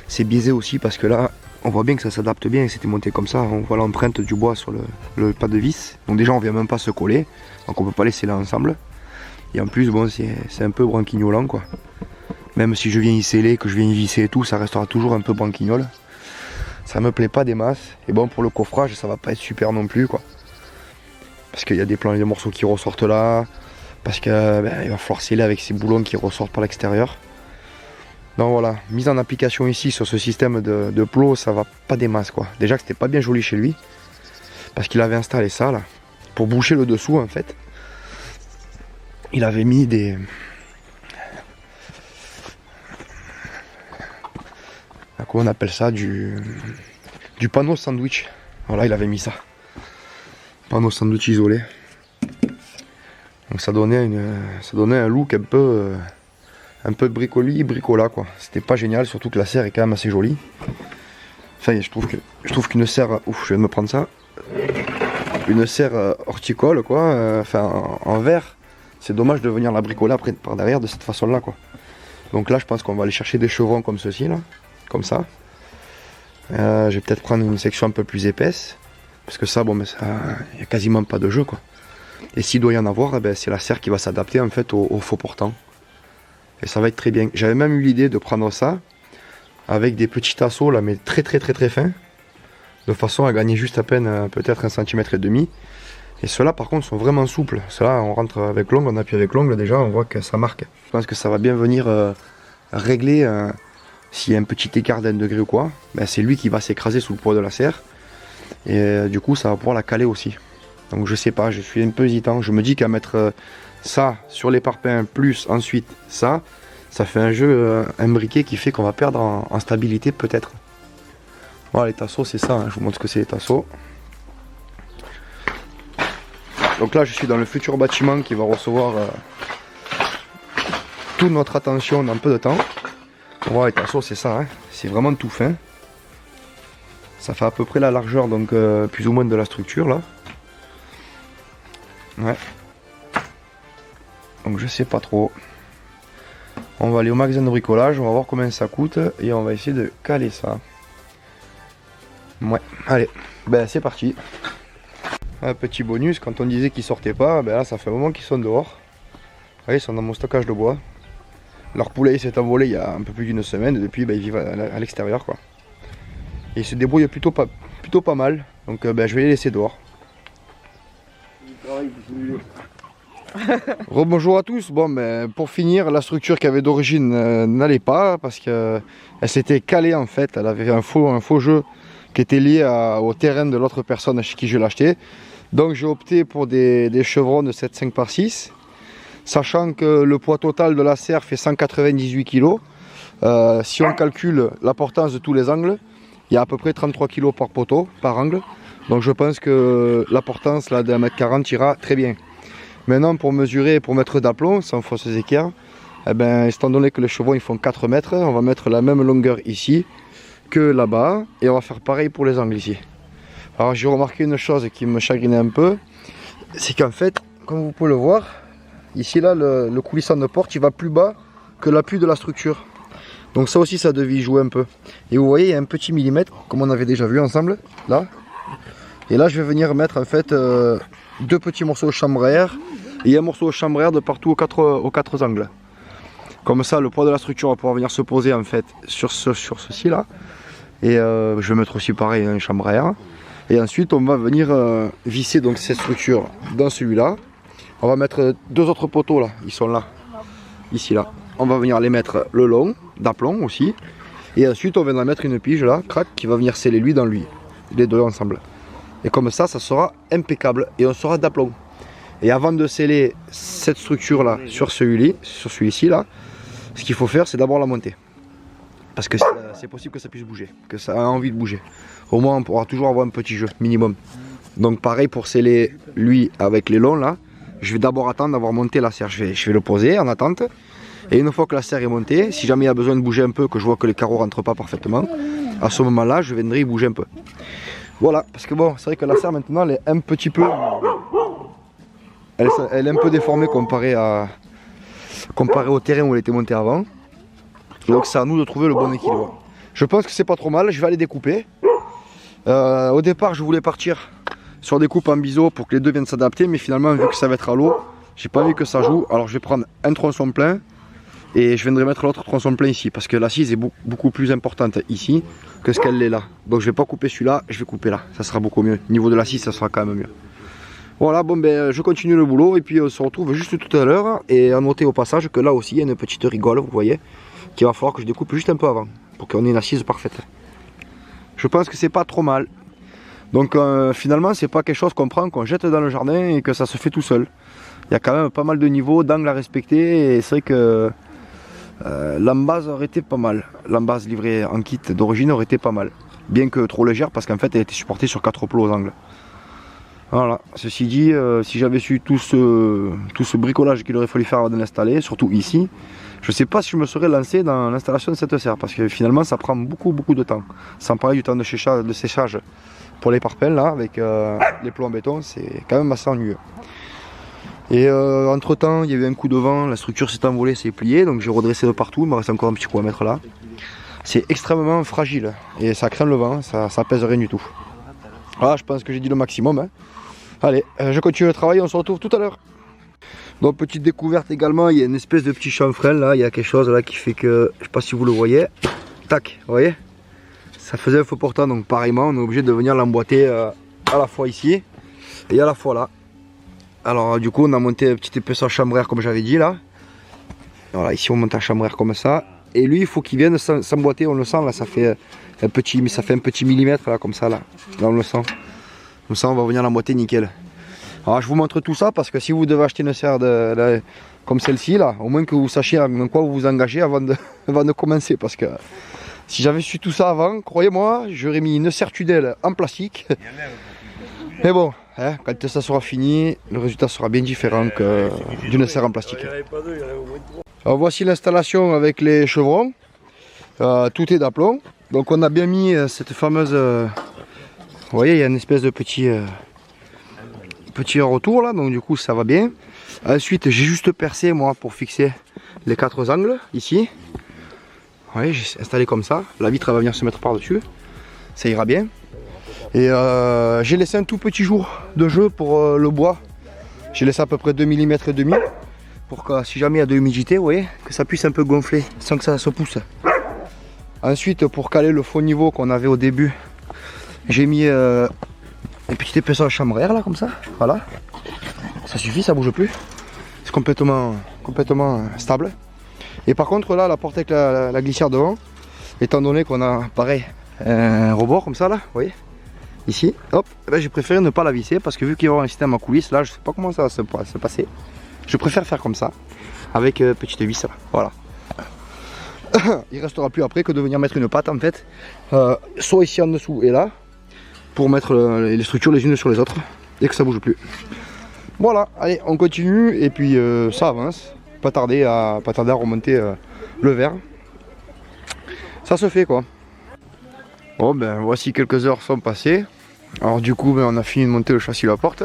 [SPEAKER 1] C'est biaisé aussi parce que là, on voit bien que ça s'adapte bien et c'était monté comme ça. On voit l'empreinte du bois sur le pas de vis. Donc déjà on vient même pas se coller. Donc on peut pas laisser là ensemble. Et en plus, bon, c'est un peu branquignolant, quoi. Même si je viens y sceller, que je viens y visser et tout, ça restera toujours un peu branquignol. Ça me plaît pas des masses. Et bon, pour le coffrage, ça va pas être super non plus, quoi. Parce qu'il y a des plans et des morceaux qui ressortent là. Parce qu'il va falloir sceller avec ces boulons qui ressortent par l'extérieur. Donc voilà, mise en application ici sur ce système de plots, ça va pas des masses, quoi. Déjà que c'était pas bien joli chez lui. Parce qu'il avait installé ça là. Pour boucher le dessous en fait. Il avait mis des... Comment on appelle ça, du panneau sandwich. Voilà, il avait mis ça. Panneau sandwich isolé. Donc ça donnait un look un peu de bricola, quoi. C'était pas génial, surtout que la serre est quand même assez jolie. Enfin, je trouve qu'une serre, ouf, je viens de me prendre ça. Une serre horticole, quoi, en verre. C'est dommage de venir la bricoler après par derrière de cette façon-là, quoi. Donc là je pense qu'on va aller chercher des chevrons comme ceci là, comme ça. Je vais peut-être prendre une section un peu plus épaisse, parce que ça, bon, mais ça, il n'y a quasiment pas de jeu quoi. Et s'il doit y en avoir, eh ben, c'est la serre qui va s'adapter en fait au faux portant. Et ça va être très bien. J'avais même eu l'idée de prendre ça avec des petits tasseaux là, mais très fins, de façon à gagner juste à peine peut-être 1,5 cm. Et ceux-là par contre sont vraiment souples. Ceux-là on rentre avec l'ongle, on appuie avec l'ongle, déjà on voit que ça marque. Je pense que ça va bien venir régler s'il y a un petit écart d'1 degré ou quoi. Ben, c'est lui qui va s'écraser sous le poids de la serre. Et du coup ça va pouvoir la caler aussi. Donc je sais pas, je suis un peu hésitant. Je me dis qu'à mettre ça sur les parpaings plus ensuite ça fait un jeu imbriqué qui fait qu'on va perdre en stabilité peut-être. Voilà, les tasseaux c'est ça, hein. Je vous montre ce que c'est les tasseaux. Donc là je suis dans le futur bâtiment qui va recevoir toute notre attention dans peu de temps. Voilà, les tasseaux c'est ça, hein. C'est vraiment tout fin. Ça fait à peu près la largeur, donc plus ou moins de la structure là. Ouais. Donc je sais pas trop. On va aller au magasin de bricolage, on va voir combien ça coûte et on va essayer de caler ça. Ouais, allez, ben c'est parti. Un petit bonus, quand on disait qu'ils sortaient pas, ben là ça fait un moment qu'ils sont dehors. Ils sont dans mon stockage de bois. Leur poulet s'est envolé il y a un peu plus d'une semaine et depuis ben, ils vivent à l'extérieur quoi. Et ils se débrouillent plutôt pas mal, donc ben, je vais les laisser dehors. Rebonjour à tous. Bon, mais pour finir, la structure qui avait d'origine n'allait pas parce qu'elle s'était calée en fait. Elle avait un faux jeu qui était lié au terrain de l'autre personne chez qui je l'ai acheté. Donc j'ai opté pour des chevrons de 7,5 par 6, sachant que le poids total de la serre fait 198 kg. Si on calcule la portance de tous les angles, il y a à peu près 33 kg par poteau, par angle. Donc je pense que la portance là, d'1 m 40 ira très bien. Maintenant pour mesurer, pour mettre d'aplomb, sans fausses équerres, eh ben, étant donné que les chevrons ils font 4 mètres, on va mettre la même longueur ici que là-bas. Et on va faire pareil pour les angles ici. Alors j'ai remarqué une chose qui me chagrinait un peu, c'est qu'en fait, comme vous pouvez le voir, ici là, le coulissant de porte il va plus bas que l'appui de la structure. Donc ça aussi ça devait y jouer un peu. Et vous voyez il y a un petit millimètre, comme on avait déjà vu ensemble, là. Et là je vais venir mettre en fait 2 petits morceaux de chambre à air et un morceau de chambre à air de partout aux quatre angles. Comme ça le poids de la structure va pouvoir venir se poser en fait sur ceci là. Et je vais mettre aussi pareil une chambre à air. Et ensuite on va venir visser donc cette structure dans celui-là. On va mettre 2 autres poteaux là, ils sont là, ici là. On va venir les mettre le long, d'aplomb aussi. Et ensuite on viendra mettre une pige là, crac, qui va venir sceller lui dans lui, les deux ensemble. Et comme ça sera impeccable et on sera d'aplomb. Et avant de sceller cette structure là sur celui-ci là, ce qu'il faut faire c'est d'abord la monter. Parce que c'est possible que ça puisse bouger, que ça a envie de bouger. Au moins on pourra toujours avoir un petit jeu minimum. Donc pareil pour sceller lui avec les longs là, je vais d'abord attendre d'avoir monté la serre. Je vais le poser en attente. Et une fois que la serre est montée, si jamais il y a besoin de bouger un peu, que je vois que les carreaux ne rentrent pas parfaitement, à ce moment là je viendrai y bouger un peu. Voilà, parce que bon, c'est vrai que la serre maintenant elle est un petit peu... Elle est un peu déformée comparée au terrain où elle était montée avant. Donc c'est à nous de trouver le bon équilibre. Je pense que c'est pas trop mal, je vais aller découper. Au départ je voulais partir sur des coupes en biseau pour que les deux viennent s'adapter, mais finalement vu que ça va être à l'eau, j'ai pas envie que ça joue. Alors je vais prendre un tronçon plein et je viendrai mettre l'autre tronçon plein ici, parce que l'assise est beaucoup plus importante ici que ce qu'elle est là. Donc je vais pas couper celui-là, je vais couper là, ça sera beaucoup mieux. Au niveau de l'assise ça sera quand même mieux. Voilà, bon ben je continue le boulot et puis on se retrouve juste tout à l'heure. Et à noter au passage que là aussi il y a une petite rigole, vous voyez, qu'il va falloir que je découpe juste un peu avant pour qu'on ait une assise parfaite. Je pense que c'est pas trop mal. Donc finalement c'est pas quelque chose qu'on prend, qu'on jette dans le jardin et que ça se fait tout seul. Il y a quand même pas mal de niveaux, d'angles à respecter et c'est vrai que l'embase aurait été pas mal. L'embase livrée en kit d'origine aurait été pas mal. Bien que trop légère parce qu'en fait elle était supportée sur 4 plots aux angles. Voilà, ceci dit, si j'avais su tout ce bricolage qu'il aurait fallu faire avant de l'installer, surtout ici, je ne sais pas si je me serais lancé dans l'installation de cette serre, parce que finalement ça prend beaucoup de temps. Sans parler du temps de séchage pour les parpaings là, avec les plots en béton, c'est quand même assez ennuyeux. Et entre temps il y a eu un coup de vent, la structure s'est envolée, s'est pliée, donc j'ai redressé de partout, il me reste encore un petit coup à mettre là. C'est extrêmement fragile et ça craint le vent, ça pèse rien du tout. Voilà, je pense que j'ai dit le maximum, hein. Allez, je continue le travail, on se retrouve tout à l'heure. Donc petite découverte également, il y a une espèce de petit chanfrein là, il y a quelque chose là qui fait que, je sais pas si vous le voyez, tac, vous voyez, ça faisait un feu portant, donc pareillement on est obligé de venir l'emboîter à la fois ici et à la fois là. Alors du coup on a monté un petit épaisseur chambraire comme j'avais dit là. Voilà, ici on monte un chambraire comme ça. Et lui il faut qu'il vienne s'emboîter, on le sent là, ça fait un petit millimètre là comme ça là. Là on le sent. Comme ça on va venir l'emboîter nickel. Alors je vous montre tout ça parce que si vous devez acheter une serre comme celle-ci là, au moins que vous sachiez dans quoi vous vous engagez avant de commencer. Parce que si j'avais su tout ça avant, croyez-moi, j'aurais mis une serre tudelle en plastique. Mais bon, hein, quand ça sera fini, le résultat sera bien différent que d'une serre en plastique. Alors voici l'installation avec les chevrons. Tout est d'aplomb. Donc on a bien mis cette fameuse... vous voyez, il y a une espèce de petit retour là, donc du coup ça va bien. Ensuite j'ai juste percé moi pour fixer les 4 angles ici. Vous voyez, j'ai installé comme ça. La vitre va venir se mettre par dessus. Ça ira bien. Et j'ai laissé un tout petit jour de jeu pour le bois. J'ai laissé à peu près 2 mm et demi pour que si jamais il y a de l'humidité, vous voyez, que ça puisse un peu gonfler sans que ça se pousse. Ensuite pour caler le faux niveau qu'on avait au début, j'ai mis une petite épaisseur chambraire là comme ça. Voilà. Ça suffit, ça bouge plus. C'est complètement stable. Et par contre là la porte avec la glissière devant, étant donné qu'on a pareil un rebord comme ça là, vous voyez. Ici, hop, ben, j'ai préféré ne pas la visser parce que vu qu'il y aura un système à coulisses, là je sais pas comment ça va se passer. Je préfère faire comme ça, avec petite vis là, voilà. Il restera plus après que de venir mettre une patte en fait, soit ici en dessous et là, pour mettre les structures les unes sur les autres, et que ça bouge plus. Voilà, allez on continue et puis ça avance, pas tarder à remonter le verre. Ça se fait quoi. Bon ben voici quelques heures sont passées. Alors du coup ben, on a fini de monter le châssis de la porte.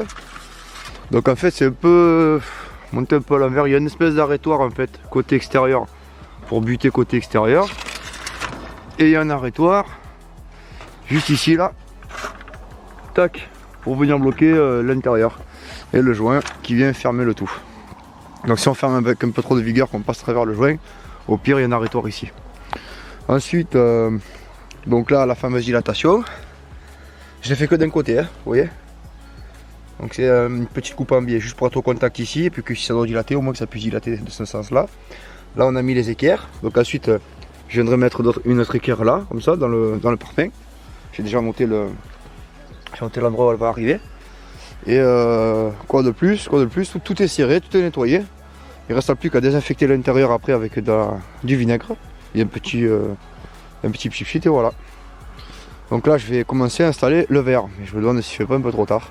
[SPEAKER 1] Donc en fait c'est un peu monter un peu à l'envers. Il y a une espèce d'arrêtoir en fait côté extérieur pour buter côté extérieur. Et il y a un arrêtoir juste ici là. Tac, pour venir bloquer l'intérieur. Et le joint qui vient fermer le tout. Donc si on ferme avec un peu trop de vigueur qu'on passe à travers le joint, au pire il y a un arrêtoir ici. Ensuite donc là la fameuse dilatation. Je l'ai fait que d'un côté, hein, vous voyez. Donc c'est une petite coupe en biais juste pour être au contact ici. Et puis que si ça doit dilater, au moins que ça puisse dilater de ce sens là. Là on a mis les équerres. Donc ensuite je viendrai mettre une autre équerre là, comme ça, dans le parpaing. J'ai déjà monté l'endroit où elle va arriver. Et quoi de plus, tout est serré, tout est nettoyé. Il ne reste plus qu'à désinfecter l'intérieur après avec du vinaigre. Il y a un petit pchit et voilà. Donc là je vais commencer à installer le verre. Mais je me demande s'il ne fait pas un peu trop tard.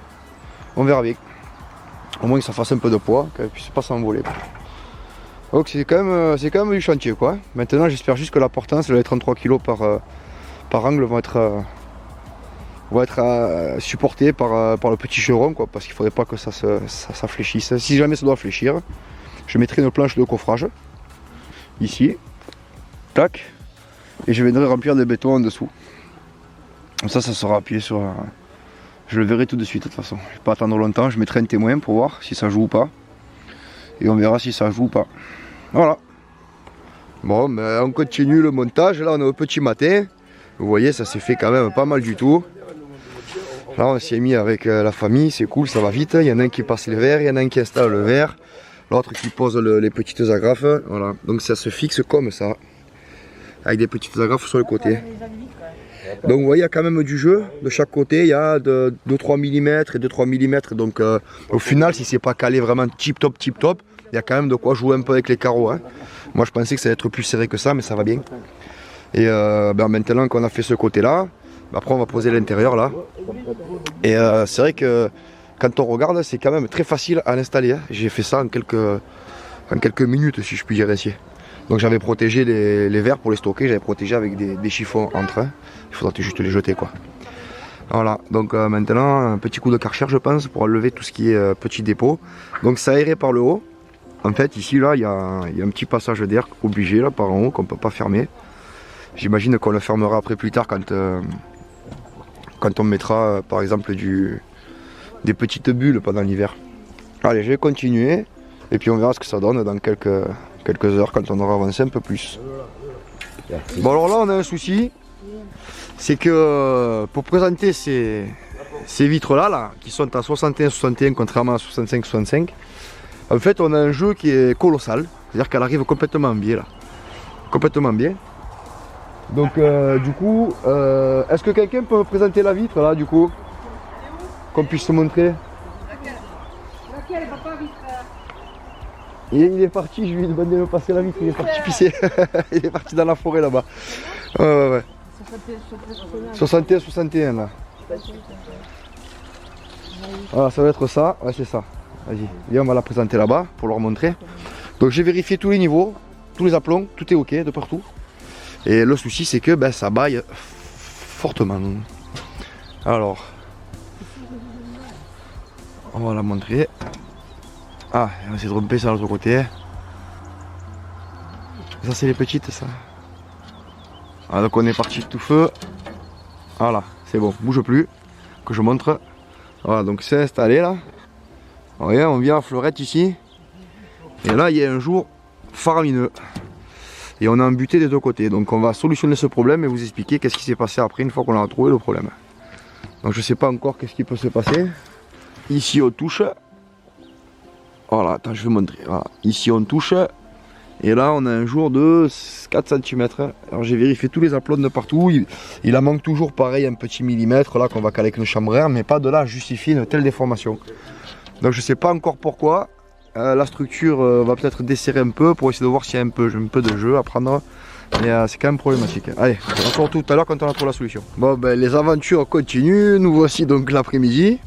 [SPEAKER 1] On verra bien. Au moins que ça fasse un peu de poids, qu'elle puisse pas s'envoler. Donc c'est quand même du chantier quoi. Maintenant j'espère juste que la portance, les 33 kg par angle vont être supportés par le petit chevron quoi, parce qu'il ne faudrait pas que ça fléchisse. Si jamais ça doit fléchir, je mettrai une planche de coffrage ici, tac, et je viendrai remplir de béton en dessous. Comme ça sera appuyé sur... Je le verrai tout de suite de toute façon. Je ne vais pas attendre longtemps, je mettrai un témoin pour voir si ça joue ou pas. Et on verra si ça joue ou pas. Voilà. Bon, ben, on continue le montage. Là on est au petit matin. Vous voyez, ça s'est fait quand même pas mal du tout. Là on s'y est mis avec la famille, c'est cool, ça va vite. Il y en a un qui passe les verres, il y en a un qui installe le verre, l'autre qui pose les petites agrafes. Voilà, donc ça se fixe comme ça, avec des petites agrafes sur le côté. Donc vous voyez, il y a quand même du jeu de chaque côté. Il y a de 2-3 mm et 2-3 mm. Donc au final, si c'est pas calé vraiment tip top, il y a quand même de quoi jouer un peu avec les carreaux. Hein. Moi je pensais que ça allait être plus serré que ça, mais ça va bien. Et ben, maintenant qu'on a fait ce côté là, après on va poser l'intérieur là. Et c'est vrai que quand on regarde, c'est quand même très facile à l'installer. Hein. J'ai fait ça en quelques minutes si je puis dire ici. Donc j'avais protégé les verres pour les stocker, j'avais protégé avec des chiffons entre. Il faudra juste les jeter quoi. Voilà, donc maintenant un petit coup de Karcher je pense pour enlever tout ce qui est petit dépôt. Donc ça aéré par le haut. En fait ici là il y a un petit passage d'air obligé là par en haut qu'on ne peut pas fermer. J'imagine qu'on le fermera après plus tard quand on mettra par exemple des petites bulles pendant l'hiver. Allez, je vais continuer et puis on verra ce que ça donne dans quelques heures quand on aura avancé un peu plus. Bon alors là on a un souci, c'est que pour présenter ces vitres là qui sont à 61-61 contrairement à 65-65, en fait on a un jeu qui est colossal, c'est-à-dire qu'elle arrive complètement bien là. Complètement bien. Donc du coup, est-ce que quelqu'un peut me présenter la vitre là du coup? Qu'on puisse se montrer. Laquelle papa, vitre? Il est parti, je lui ai demandé de me passer la vitre, il est parti pisser. Il est parti dans la forêt là-bas. Ouais. 61-61 là. Voilà, ça va être ça. Ouais, c'est ça. Vas-y, viens, on va la présenter là-bas pour leur montrer. Donc j'ai vérifié tous les niveaux, tous les aplombs, tout est ok de partout. Et le souci c'est que ça baille fortement. Alors, on va la montrer. Ah, on va essayer de romper ça de l'autre côté. Ça c'est les petites ça. Ah, donc on est parti de tout feu. Voilà, c'est bon, bouge plus. Que je montre. Voilà, donc c'est installé là. Regarde, on vient à Fleurette ici. Et là il y a un jour faramineux. Et on a un buté des deux côtés. Donc on va solutionner ce problème et vous expliquer qu'est-ce qui s'est passé après une fois qu'on a trouvé le problème. Donc je sais pas encore qu'est-ce qui peut se passer. Ici on touche. Voilà, attends, je vais montrer. Voilà. Ici on touche. Et là on a un jour de 4 cm. Alors j'ai vérifié tous les aplombs de partout. Il en manque toujours pareil un petit millimètre là qu'on va caler avec une chambre à air. Mais pas de là à justifier une telle déformation. Donc je sais pas encore pourquoi. La structure va peut-être desserrer un peu pour essayer de voir s'il y a un peu de jeu à prendre. Mais c'est quand même problématique. Allez, on se retrouve tout à l'heure quand on a trouvé la solution. Bon ben les aventures continuent. Nous voici donc l'après-midi.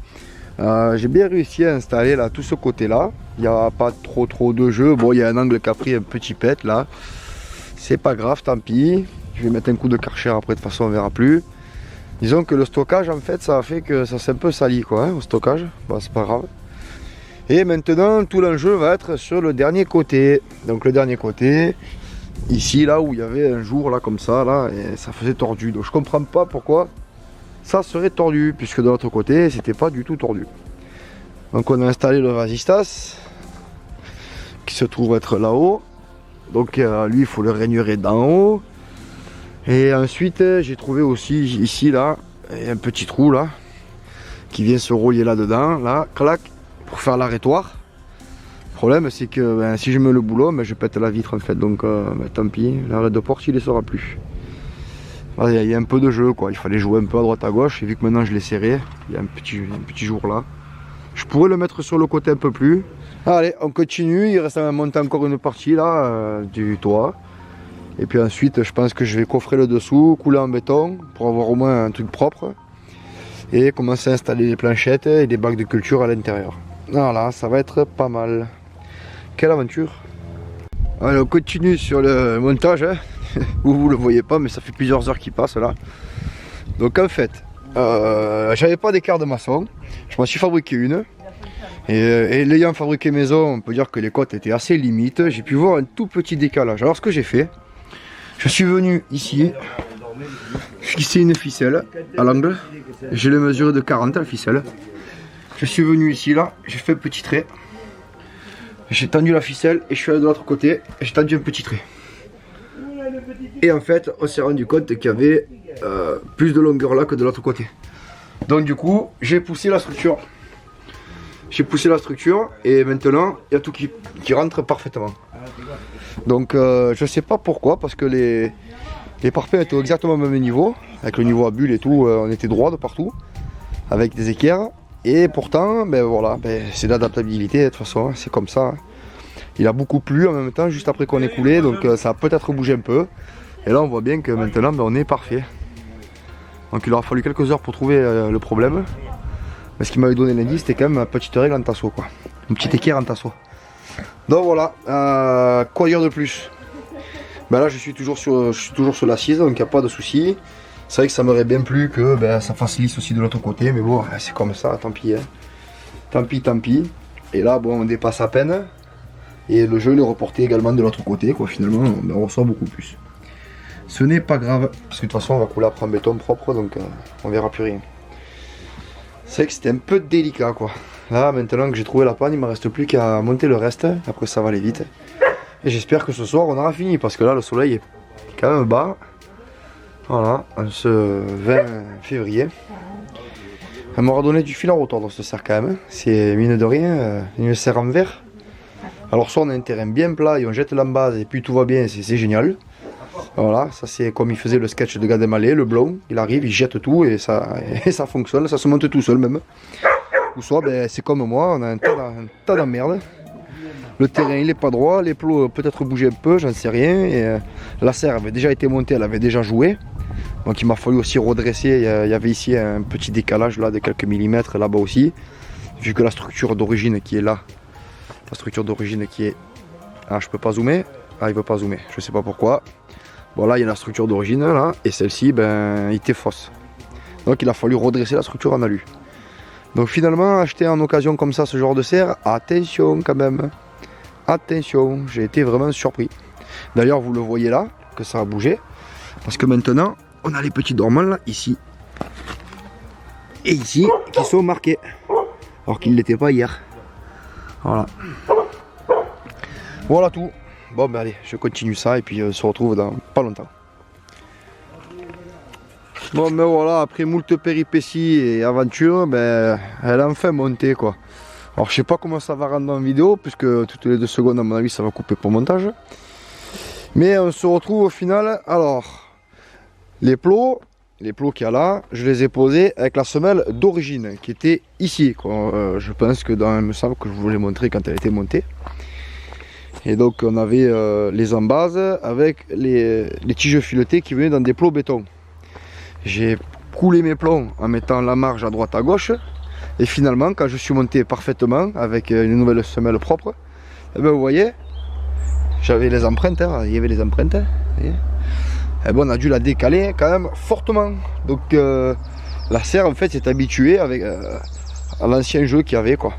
[SPEAKER 1] J'ai bien réussi à installer là tout ce côté là. Il n'y a pas trop de jeu. Bon, il y a un angle qui a pris un petit pet là. C'est pas grave, tant pis. Je vais mettre un coup de Karcher après, de toute façon on verra plus. Disons que le stockage en fait ça a fait que ça s'est un peu sali quoi au stockage. Bon, c'est pas grave. Et maintenant tout l'enjeu va être sur le dernier côté. Donc le dernier côté, ici là où il y avait un jour là comme ça là, et ça faisait tordu. Donc je comprends pas pourquoi ça serait tordu, puisque de l'autre côté c'était pas du tout tordu. Donc on a installé le vasistas qui se trouve être là-haut. Donc lui il faut le raignerer d'en haut. Et ensuite j'ai trouvé aussi ici là un petit trou là qui vient se relier là-dedans, là, clac, pour faire l'arrêtoire. Le problème c'est que si je mets le boulot, je pète la vitre en fait, donc tant pis, l'arrêt de porte il ne sera plus. Il y a un peu de jeu quoi, il fallait jouer un peu à droite à gauche, et vu que maintenant je l'ai serré, il y a un petit jour là. Je pourrais le mettre sur le côté un peu plus. Allez, on continue, il reste à monter encore une partie là du toit. Et puis ensuite je pense que je vais coffrer le dessous, couler en béton pour avoir au moins un truc propre. Et commencer à installer des planchettes et des bacs de culture à l'intérieur. Voilà, ça va être pas mal. Quelle aventure! Allez, on continue sur le montage. Hein. Vous le voyez pas, mais ça fait plusieurs heures qu'il passe là. Donc en fait, j'avais pas d'écart de maçon. Je m'en suis fabriqué une. Et l'ayant fabriqué maison, on peut dire que les côtes étaient assez limites. J'ai pu voir un tout petit décalage. Alors ce que j'ai fait, je suis venu ici, fixer une ficelle à l'angle. Je l'ai mesuré de 40 la ficelle. Je suis venu ici là, j'ai fait un petit trait. J'ai tendu la ficelle et je suis allé de l'autre côté et j'ai tendu un petit trait. Et en fait, on s'est rendu compte qu'il y avait plus de longueur là que de l'autre côté. Donc du coup, j'ai poussé la structure. J'ai poussé la structure et maintenant, il y a tout qui rentre parfaitement. Donc je sais pas pourquoi, parce que les parpaings étaient exactement au même niveau. Avec le niveau à bulle et tout, on était droit de partout. Avec des équerres. Et pourtant, voilà, c'est l'adaptabilité de toute façon, c'est comme ça. Il a beaucoup plu en même temps juste après qu'on ait coulé, donc ça a peut-être bougé un peu. Et là on voit bien que maintenant on est parfait. Donc il aura fallu quelques heures pour trouver le problème. Mais ce qui m'avait donné l'indice, c'était quand même une petite règle en tasseau quoi. Une petite équerre en tasseau. Donc voilà, quoi dire de plus? Là je suis toujours sur l'assise, donc il n'y a pas de souci. C'est vrai que ça m'aurait bien plu que ça fasse lisse aussi de l'autre côté, mais bon, c'est comme ça, tant pis. Hein. Tant pis, tant pis. Et là, bon, on dépasse à peine. Et le jeu il est reporté également de l'autre côté, quoi. Finalement, on reçoit beaucoup plus. Ce n'est pas grave, parce que de toute façon, on va couler après un béton propre, donc on verra plus rien. C'est vrai que c'était un peu délicat, quoi. Là, maintenant que j'ai trouvé la panne, il ne me reste plus qu'à monter le reste. Après, ça va aller vite. Et j'espère que ce soir, on aura fini, parce que là, le soleil est quand même bas. Voilà, en ce 20 février. Elle m'aura donné du fil à retordre ce cerf quand même. C'est mine de rien, une serre en verre. Alors soit on a un terrain bien plat et on jette l'embase et puis tout va bien, c'est génial. Voilà, ça c'est comme il faisait le sketch de Gad Elmaleh, le blond. Il arrive, il jette tout et ça fonctionne, ça se monte tout seul même. Ou soit c'est comme moi, on a un tas d'emmerde. Le terrain il est pas droit, les plots peut-être bougé un peu, j'en sais rien. Et la serre avait déjà été montée, elle avait déjà joué. Donc il m'a fallu aussi redresser, il y avait ici un petit décalage là de quelques millimètres là-bas aussi. Vu que la structure d'origine qui est là, Ah je peux pas zoomer, ah il veut pas zoomer, je sais pas pourquoi. Bon là il y a la structure d'origine là, et celle-ci il était fausse. Donc il a fallu redresser la structure en alu. Donc finalement acheter en occasion comme ça ce genre de serre, attention quand même. Attention, j'ai été vraiment surpris. D'ailleurs vous le voyez là, que ça a bougé. Parce que maintenant, on a les petits dormants là, ici. Et ici, qui sont marqués. Alors qu'ils ne l'étaient pas hier. Voilà. Voilà tout. Bon allez, je continue ça et puis on se retrouve dans pas longtemps. Bon voilà, après moult péripéties et aventures, elle a enfin monté quoi. Alors je sais pas comment ça va rendre en vidéo, puisque toutes les 2 secondes à mon avis ça va couper pour montage. Mais on se retrouve au final. Alors, les plots qu'il y a là, je les ai posés avec la semelle d'origine qui était ici. Quoi. Je pense que il me semble que je vous l'ai montré quand elle était montée. Et donc on avait les embases avec les tiges filetées qui venaient dans des plots béton. J'ai coulé mes plombs en mettant la marge à droite à gauche. Et finalement, quand je suis monté parfaitement avec une nouvelle semelle propre, vous voyez, j'avais les empreintes, il y avait les empreintes. Et on a dû la décaler quand même fortement. Donc la serre en fait s'est habituée avec, à l'ancien jeu qu'il y avait quoi.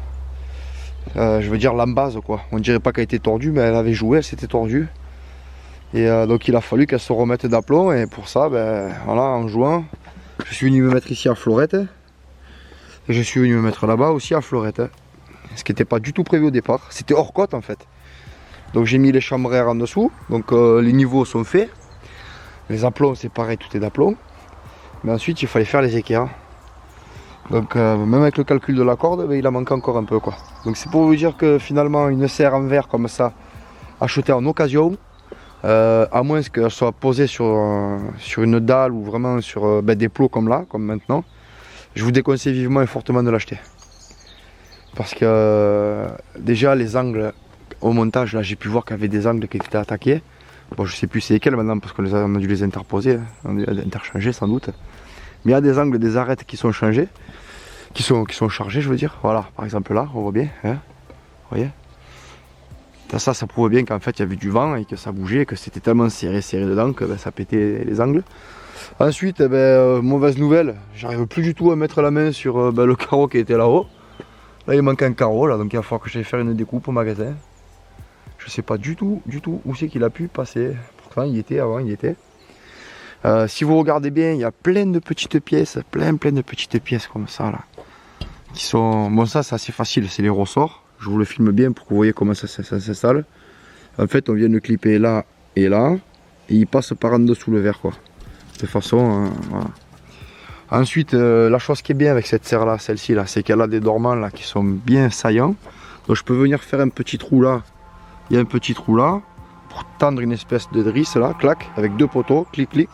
[SPEAKER 1] Je veux dire l'embase quoi. On dirait pas qu'elle était tordue, mais elle avait joué, elle s'était tordue. Et donc il a fallu qu'elle se remette d'aplomb. Et pour ça, voilà, en jouant, je suis venu me mettre ici à Florette. Et je suis venu me mettre là-bas aussi à Florette. Ce qui n'était pas du tout prévu au départ. C'était hors côte en fait. Donc j'ai mis les chambraires en dessous. Donc les niveaux sont faits. Les aplombs c'est pareil, tout est d'aplomb. Mais ensuite il fallait faire les équerres. Donc même avec le calcul de la corde, il en manque encore un peu quoi. Donc c'est pour vous dire que finalement une serre en verre comme ça, achetée en occasion, à moins qu'elle soit posée sur une dalle ou vraiment sur des plots comme là, comme maintenant, je vous déconseille vivement et fortement de l'acheter. Parce que déjà les angles au montage, là j'ai pu voir qu'il y avait des angles qui étaient attaqués. Bon je sais plus c'est lesquels maintenant parce qu'on a dû les interposer, on a dû interchanger sans doute. Mais il y a des angles, des arêtes qui sont changés, qui sont chargés je veux dire. Voilà, par exemple là, on voit bien, hein, vous voyez. Ça prouve bien qu'en fait il y avait du vent et que ça bougeait, que c'était tellement serré dedans que ça pétait les angles. Ensuite, mauvaise nouvelle, j'arrive plus du tout à mettre la main sur le carreau qui était là-haut. Là il manque un carreau, là, donc il va falloir que j'aille faire une découpe au magasin. Je sais pas du tout où c'est qu'il a pu passer. Pourtant il y était avant, il y était. Si vous regardez bien, il y a plein de petites pièces, plein de petites pièces comme ça là. Qui sont. Bon ça c'est assez facile, c'est les ressorts. Je vous le filme bien pour que vous voyez comment ça s'installe. En fait on vient de clipper là et là. Et il passe par en dessous le verre quoi. De façon. Voilà. Ensuite la chose qui est bien avec cette serre là, celle-ci là, c'est qu'elle a des dormants là qui sont bien saillants. Donc je peux venir faire un petit trou là. Il y a un petit trou là. Pour tendre une espèce de drisse là, clac, avec 2 poteaux, clic clic.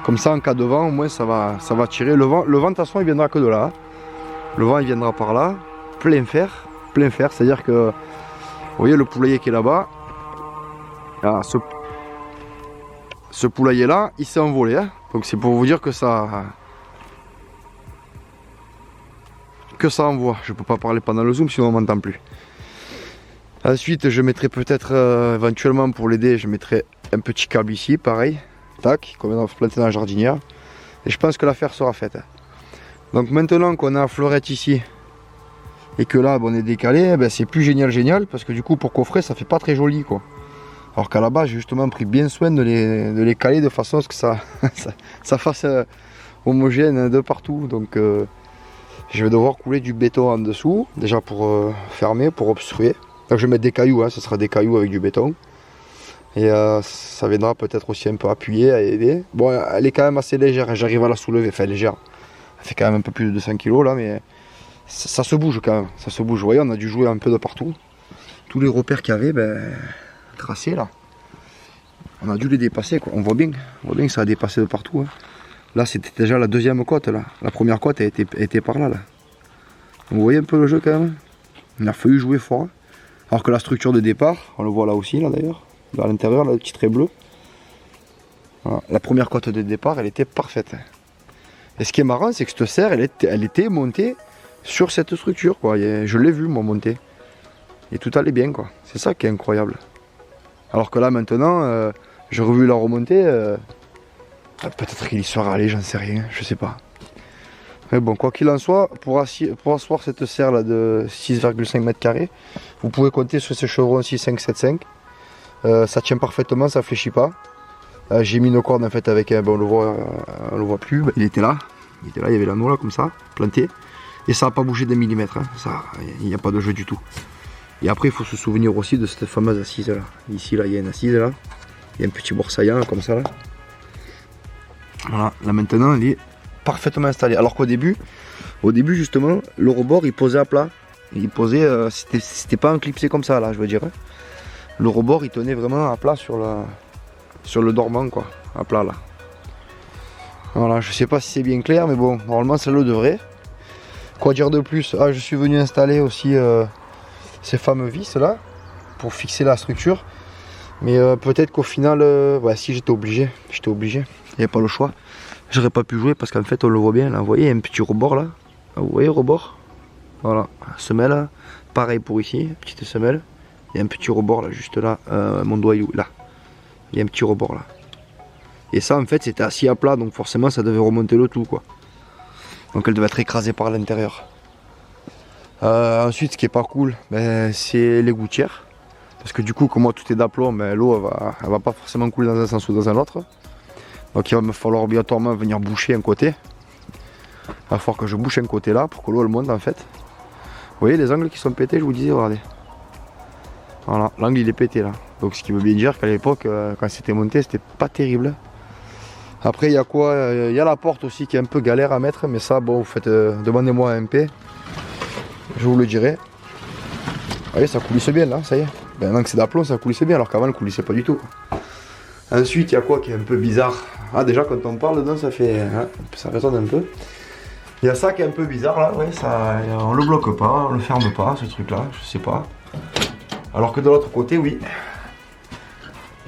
[SPEAKER 1] Comme ça en cas de vent au moins ça va tirer. Le vent de toute façon il viendra que de là. Le vent il viendra par là. Plein fer, c'est à dire que vous voyez le poulailler qui est là-bas. Ah, ce poulailler là il s'est envolé hein. Donc c'est pour vous dire que ça envoie. Je peux pas parler pendant le zoom sinon on m'entend plus. Ensuite je mettrai peut-être éventuellement pour l'aider, je mettrai un petit câble ici pareil. Tac, comme on a planté dans la jardinière. Et je pense que l'affaire sera faite. Donc maintenant qu'on a la fleurette ici, et que là on est décalé, ben, c'est plus génial, parce que du coup pour coffrer ça fait pas très joli quoi. Alors qu'à la base j'ai justement pris bien soin de les caler de façon à ce que ça, ça fasse homogène de partout. Donc je vais devoir couler du béton en dessous, déjà pour fermer, pour obstruer. Donc je vais mettre des cailloux, hein, ce sera des cailloux avec du béton. Et ça viendra peut-être aussi un peu appuyer, à aider. Bon, elle est quand même assez légère, j'arrive à la soulever, enfin légère. Elle fait quand même un peu plus de 200 kg là, mais ça se bouge quand même, ça se bouge. Vous voyez, on a dû jouer un peu de partout. Tous les repères qu'il y avait, ben, tracés là, on a dû les dépasser quoi. On voit bien que ça a dépassé de partout. Hein. Là c'était déjà la deuxième côte là. La première côte était par là, là. Vous voyez un peu le jeu quand même. Il a fallu jouer fort. Hein. Alors que la structure de départ, on le voit là aussi là d'ailleurs. À l'intérieur, le petit trait bleu. Voilà. La première côte de départ, elle était parfaite. Et ce qui est marrant, c'est que cette serre, elle était montée sur cette structure. Quoi. Je l'ai vu, moi, monter. Et tout allait bien, quoi. C'est ça qui est incroyable. Alors que là, maintenant, j'ai revu la remontée. Peut-être qu'il y sera allé, j'en sais rien, je sais pas. Mais bon, quoi qu'il en soit, pour asseoir cette serre là de 6,5 m², vous pouvez compter sur ces chevrons 6575. Ça tient parfaitement, ça fléchit pas. J'ai mis une corde en fait avec un, bon, on le voit plus, il était là, il y avait l'anneau là comme ça, planté, et ça n'a pas bougé d'un millimètre, hein. Ça, il n'y a pas de jeu du tout. Et après il faut se souvenir aussi de cette fameuse assise là. Ici là il y a une assise là, il y a un petit bord saillant là, comme ça là. Voilà, là maintenant il est parfaitement installé. Alors qu'au début justement, le rebord il posait à plat, il posait, c'était pas un clipsé comme ça là, je veux dire. Hein. Le rebord il tenait vraiment à plat sur le dormant quoi, à plat là. Voilà, je sais pas si c'est bien clair mais bon, normalement ça le devrait. Quoi dire de plus? Ah, je suis venu installer aussi ces fameux vis là pour fixer la structure. Mais peut-être qu'au final, ouais, si j'étais obligé, il n'y avait pas le choix. J'aurais pas pu jouer parce qu'en fait on le voit bien là, vous voyez, il y a un petit rebord là. Vous voyez le rebord? Voilà, semelle, pareil pour ici, petite semelle. Il y a un petit rebord là, juste là, mon doigt est où? Là. Il y a un petit rebord là. Et ça en fait c'était assis à plat, donc forcément ça devait remonter le tout quoi. Donc elle devait être écrasée par l'intérieur. Ensuite ce qui est pas cool, ben, c'est les gouttières. Parce que du coup comme moi tout est d'aplomb, ben, l'eau elle va pas forcément couler dans un sens ou dans un autre. Donc il va me falloir obligatoirement venir boucher un côté. Il va falloir que je bouche un côté là pour que l'eau elle monte en fait. Vous voyez les angles qui sont pétés, je vous disais, regardez. Voilà, l'angle il est pété là. Donc ce qui veut bien dire qu'à l'époque, quand c'était monté, c'était pas terrible. Après il y a quoi? Il y a la porte aussi qui est un peu galère à mettre, mais ça bon, vous faites demandez-moi un MP. Je vous le dirai. Vous voyez, ça coulisse bien là, ça y est. Ben, maintenant que c'est d'aplomb, ça coulisse bien, alors qu'avant ne coulissait pas du tout. Ensuite, il y a quoi qui est un peu bizarre? Ah, déjà quand on parle dedans, ça fait. Hein, ça résonne un peu. Il y a ça qui est un peu bizarre là, ouais, ça, on le bloque pas, on le ferme pas, ce truc là, je sais pas. Alors que de l'autre côté, oui.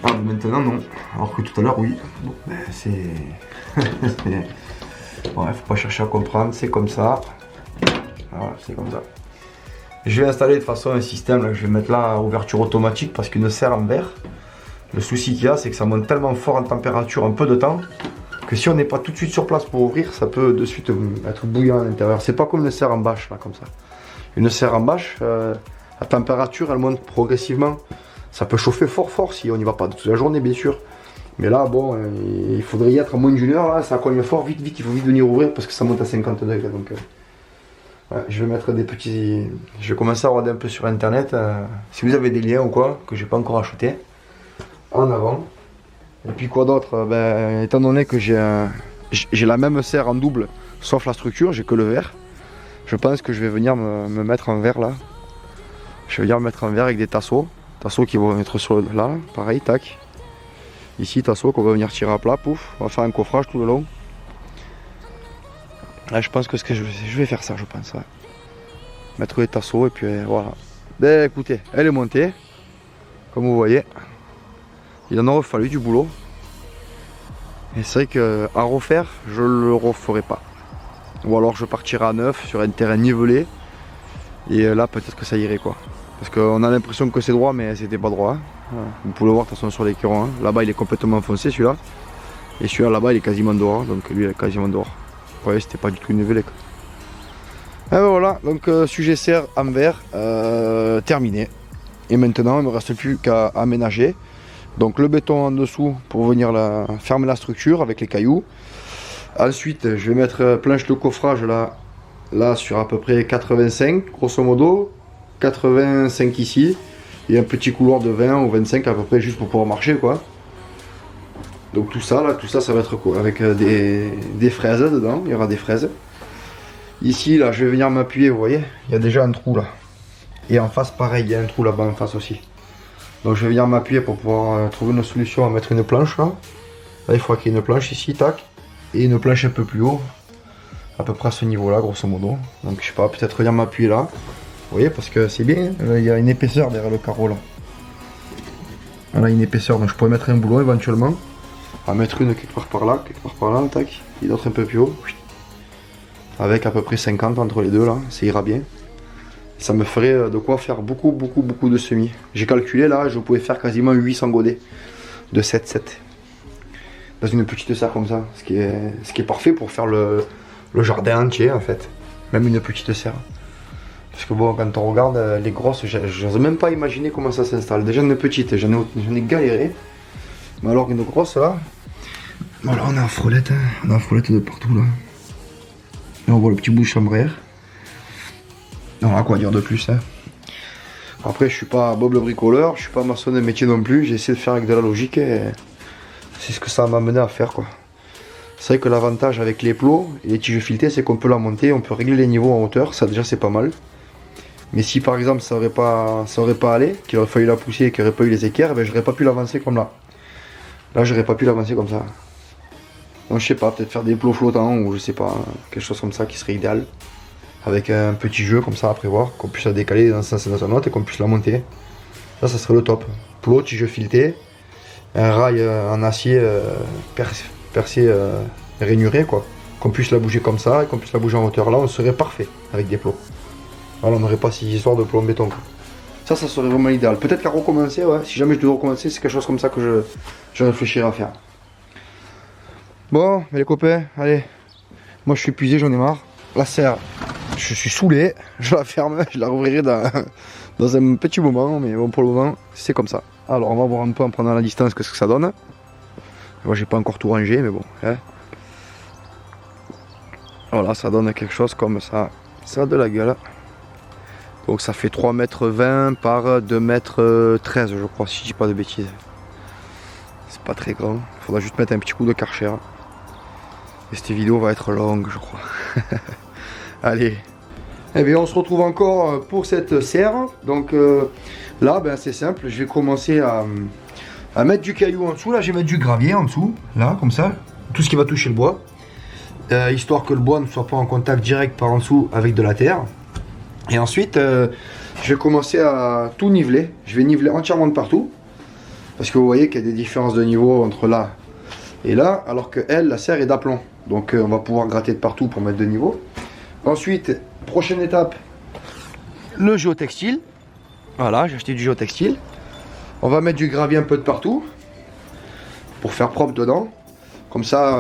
[SPEAKER 1] Ah, maintenant non. Alors que tout à l'heure, oui. Bon, ben, c'est. Ouais, faut pas chercher à comprendre, c'est comme ça. Voilà, c'est comme ça. Je vais installer de toute façon un système là, que je vais mettre là à ouverture automatique parce qu'une serre en verre, le souci qu'il y a, c'est que ça monte tellement fort en température en peu de temps que si on n'est pas tout de suite sur place pour ouvrir, ça peut de suite être bouillant à l'intérieur. C'est pas comme une serre en bâche là, comme ça. Une serre en bâche, la température elle monte progressivement. Ça peut chauffer fort si on n'y va pas toute la journée bien sûr. Mais là bon, il faudrait y être à moins d'une heure là, ça cogne fort, vite, il faut vite venir ouvrir parce que ça monte à 50 degrés. Donc ouais, je vais mettre des petits. Je vais commencer à regarder un peu sur internet. Si vous avez des liens ou quoi, que j'ai pas encore acheté, en avant. Et puis quoi d'autre? Ben, étant donné que j'ai la même serre en double, sauf la structure, j'ai que le verre. Je pense que je vais venir me mettre en verre là. Je vais venir me mettre en verre avec des tasseaux. Tasseaux qui vont être sur là, pareil, tac. Ici, tasseaux qu'on va venir tirer à plat, pouf. On va faire un coffrage tout le long. Là, je pense que je vais faire ça, je pense. Ouais. Mettre les tasseaux et puis voilà. Ben écoutez, elle est montée. Comme vous voyez. Il en aurait fallu du boulot. Et c'est vrai qu'à refaire, je le referai pas. Ou alors je partirai à neuf sur un terrain nivelé. Et là, peut-être que ça irait quoi. Parce qu'on a l'impression que c'est droit, mais c'était pas droit. Voilà. Vous pouvez le voir de toute façon sur l'écran. Hein. Là-bas, il est complètement foncé celui-là. Et celui-là là-bas il est quasiment dehors, donc lui il est quasiment dehors. Vous voyez, c'était pas du tout nivelé. Et ben voilà, donc sujet serre en verre terminé. Et maintenant il ne me reste plus qu'à aménager. Donc le béton en dessous pour venir fermer la structure avec les cailloux. Ensuite je vais mettre planche de coffrage là sur à peu près 85 grosso modo. 85 ici. Et un petit couloir de 20 ou 25 à peu près juste pour pouvoir marcher quoi. Donc tout ça ça va être quoi? Avec des fraises dedans, il y aura des fraises. Ici là je vais venir m'appuyer, vous voyez, il y a déjà un trou là. Et en face pareil, il y a un trou là-bas en face aussi. Donc je vais venir m'appuyer pour pouvoir trouver une solution à mettre une planche là. Là il faudra qu'il y ait une planche ici, tac. Et une planche un peu plus haut. À peu près à ce niveau là grosso modo. Donc je sais pas, peut-être venir m'appuyer là. Vous voyez, parce que c'est bien, il y a une épaisseur derrière le carreau là. Voilà, une épaisseur, donc je pourrais mettre un boulot éventuellement. À mettre une quelque part par là, tac. Et l'autre un peu plus haut. Avec à peu près 50 entre les deux là, ça ira bien. Ça me ferait de quoi faire beaucoup de semis. J'ai calculé là, je pouvais faire quasiment 800 godets de 7-7. Dans une petite serre comme ça, ce qui est parfait pour faire le jardin entier en fait. Même une petite serre. Parce que bon, quand on regarde les grosses, j'ose même pas imaginer comment ça s'installe. Déjà une petite, j'en ai galéré. Mais alors une grosse là, voilà, on a la frelette, hein. On a la frelette de partout là. Et on voit le petit bout de chambrière. Non, à quoi dire de plus, hein. Après, je suis pas Bob le bricoleur, je suis pas maçon de métier non plus. J'ai essayé de faire avec de la logique et c'est ce que ça m'a amené à faire quoi. C'est vrai que l'avantage avec les plots et les tiges filetées, c'est qu'on peut la monter, on peut régler les niveaux en hauteur, ça déjà c'est pas mal. Mais si par exemple ça aurait pas allé, qu'il aurait fallu la pousser et qu'il n'y aurait pas eu les équerres, ben, j'aurais pas pu l'avancer comme là. Là j'aurais pas pu l'avancer comme ça. Donc je sais pas, peut-être faire des plots flottants ou je sais pas, quelque chose comme ça qui serait idéal. Avec un petit jeu comme ça à prévoir, qu'on puisse la décaler dans un sens et dans un autre et qu'on puisse la monter. Ça serait le top. Plot, tige filetée, un rail en acier percé rainuré quoi. Qu'on puisse la bouger comme ça et qu'on puisse la bouger en hauteur. Là on serait parfait avec des plots. Voilà, on n'aurait pas ces histoires de plomb en béton. Ça serait vraiment idéal. Peut-être qu'à recommencer, ouais. Si jamais je devais recommencer, c'est quelque chose comme ça que je réfléchirais à faire. Bon, mais les copains, allez. Moi, je suis épuisé, j'en ai marre. La serre, je suis saoulé. Je la ferme, je la rouvrirai dans un petit moment. Mais bon, pour le moment, c'est comme ça. Alors, on va voir un peu en prenant la distance qu'est-ce que ça donne. Moi, j'ai pas encore tout rangé, mais bon. Hein. Voilà, ça donne quelque chose comme ça. Ça a de la gueule. Donc ça fait 3,20 m par 2,13 m je crois, si je dis pas de bêtises. C'est pas très grand, il faudra juste mettre un petit coup de karcher. Et cette vidéo va être longue je crois. Allez. Eh bien on se retrouve encore pour cette serre. Donc là ben, c'est simple, je vais commencer à mettre du caillou en dessous. Là je vais mettre du gravier en dessous, là comme ça. Tout ce qui va toucher le bois. Histoire que le bois ne soit pas en contact direct par en dessous avec de la terre. Et ensuite, je vais commencer à tout niveler. Je vais niveler entièrement de partout. Parce que vous voyez qu'il y a des différences de niveau entre là et là. Alors que elle, la serre est d'aplomb. Donc on va pouvoir gratter de partout pour mettre de niveau. Ensuite, prochaine étape, le géotextile. Voilà, j'ai acheté du géotextile. On va mettre du gravier un peu de partout. Pour faire propre dedans. Comme ça,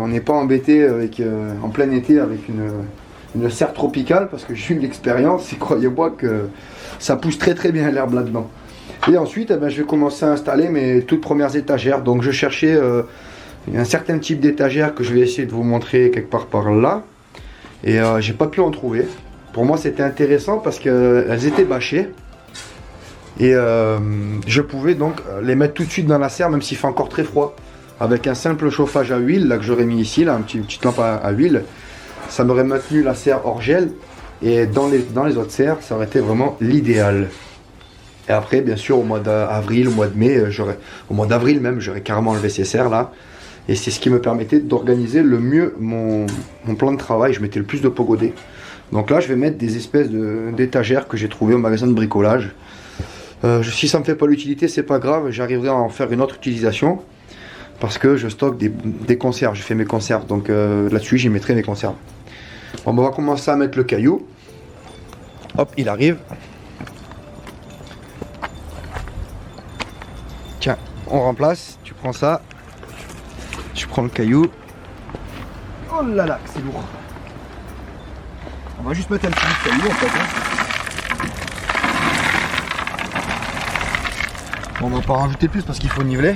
[SPEAKER 1] on n'est pas embêté avec, en plein été avec une serre tropicale, parce que j'ai eu de l'expérience et croyez-moi que ça pousse très bien l'herbe là-dedans. Et ensuite eh ben, je vais commencer à installer mes toutes premières étagères. Donc je cherchais un certain type d'étagère que je vais essayer de vous montrer quelque part par là. Et j'ai pas pu en trouver. Pour moi c'était intéressant parce qu'elles étaient bâchées. Et je pouvais donc les mettre tout de suite dans la serre même s'il fait encore très froid. Avec un simple chauffage à huile là que j'aurais mis ici, là, une petite lampe à huile. Ça m'aurait maintenu la serre hors gel et dans les autres serres ça aurait été vraiment l'idéal. Et après bien sûr au mois d'avril, au mois de mai, au mois d'avril même j'aurais carrément enlevé ces serres là. Et c'est ce qui me permettait d'organiser le mieux mon plan de travail. Je mettais le plus de pogodés. Donc là je vais mettre des espèces d'étagères que j'ai trouvées au magasin de bricolage. Si ça me fait pas l'utilité c'est pas grave, j'arriverai à en faire une autre utilisation. Parce que je stocke des conserves, je fais mes conserves. Donc là-dessus j'y mettrai mes conserves. Bon, on va commencer à mettre le caillou. Hop, il arrive. Tiens, on remplace. Tu prends ça. prends le caillou. Oh là là, c'est lourd. On va juste mettre un petit bout de caillou en fait. Bon, on va pas en rajouter plus parce qu'il faut niveler.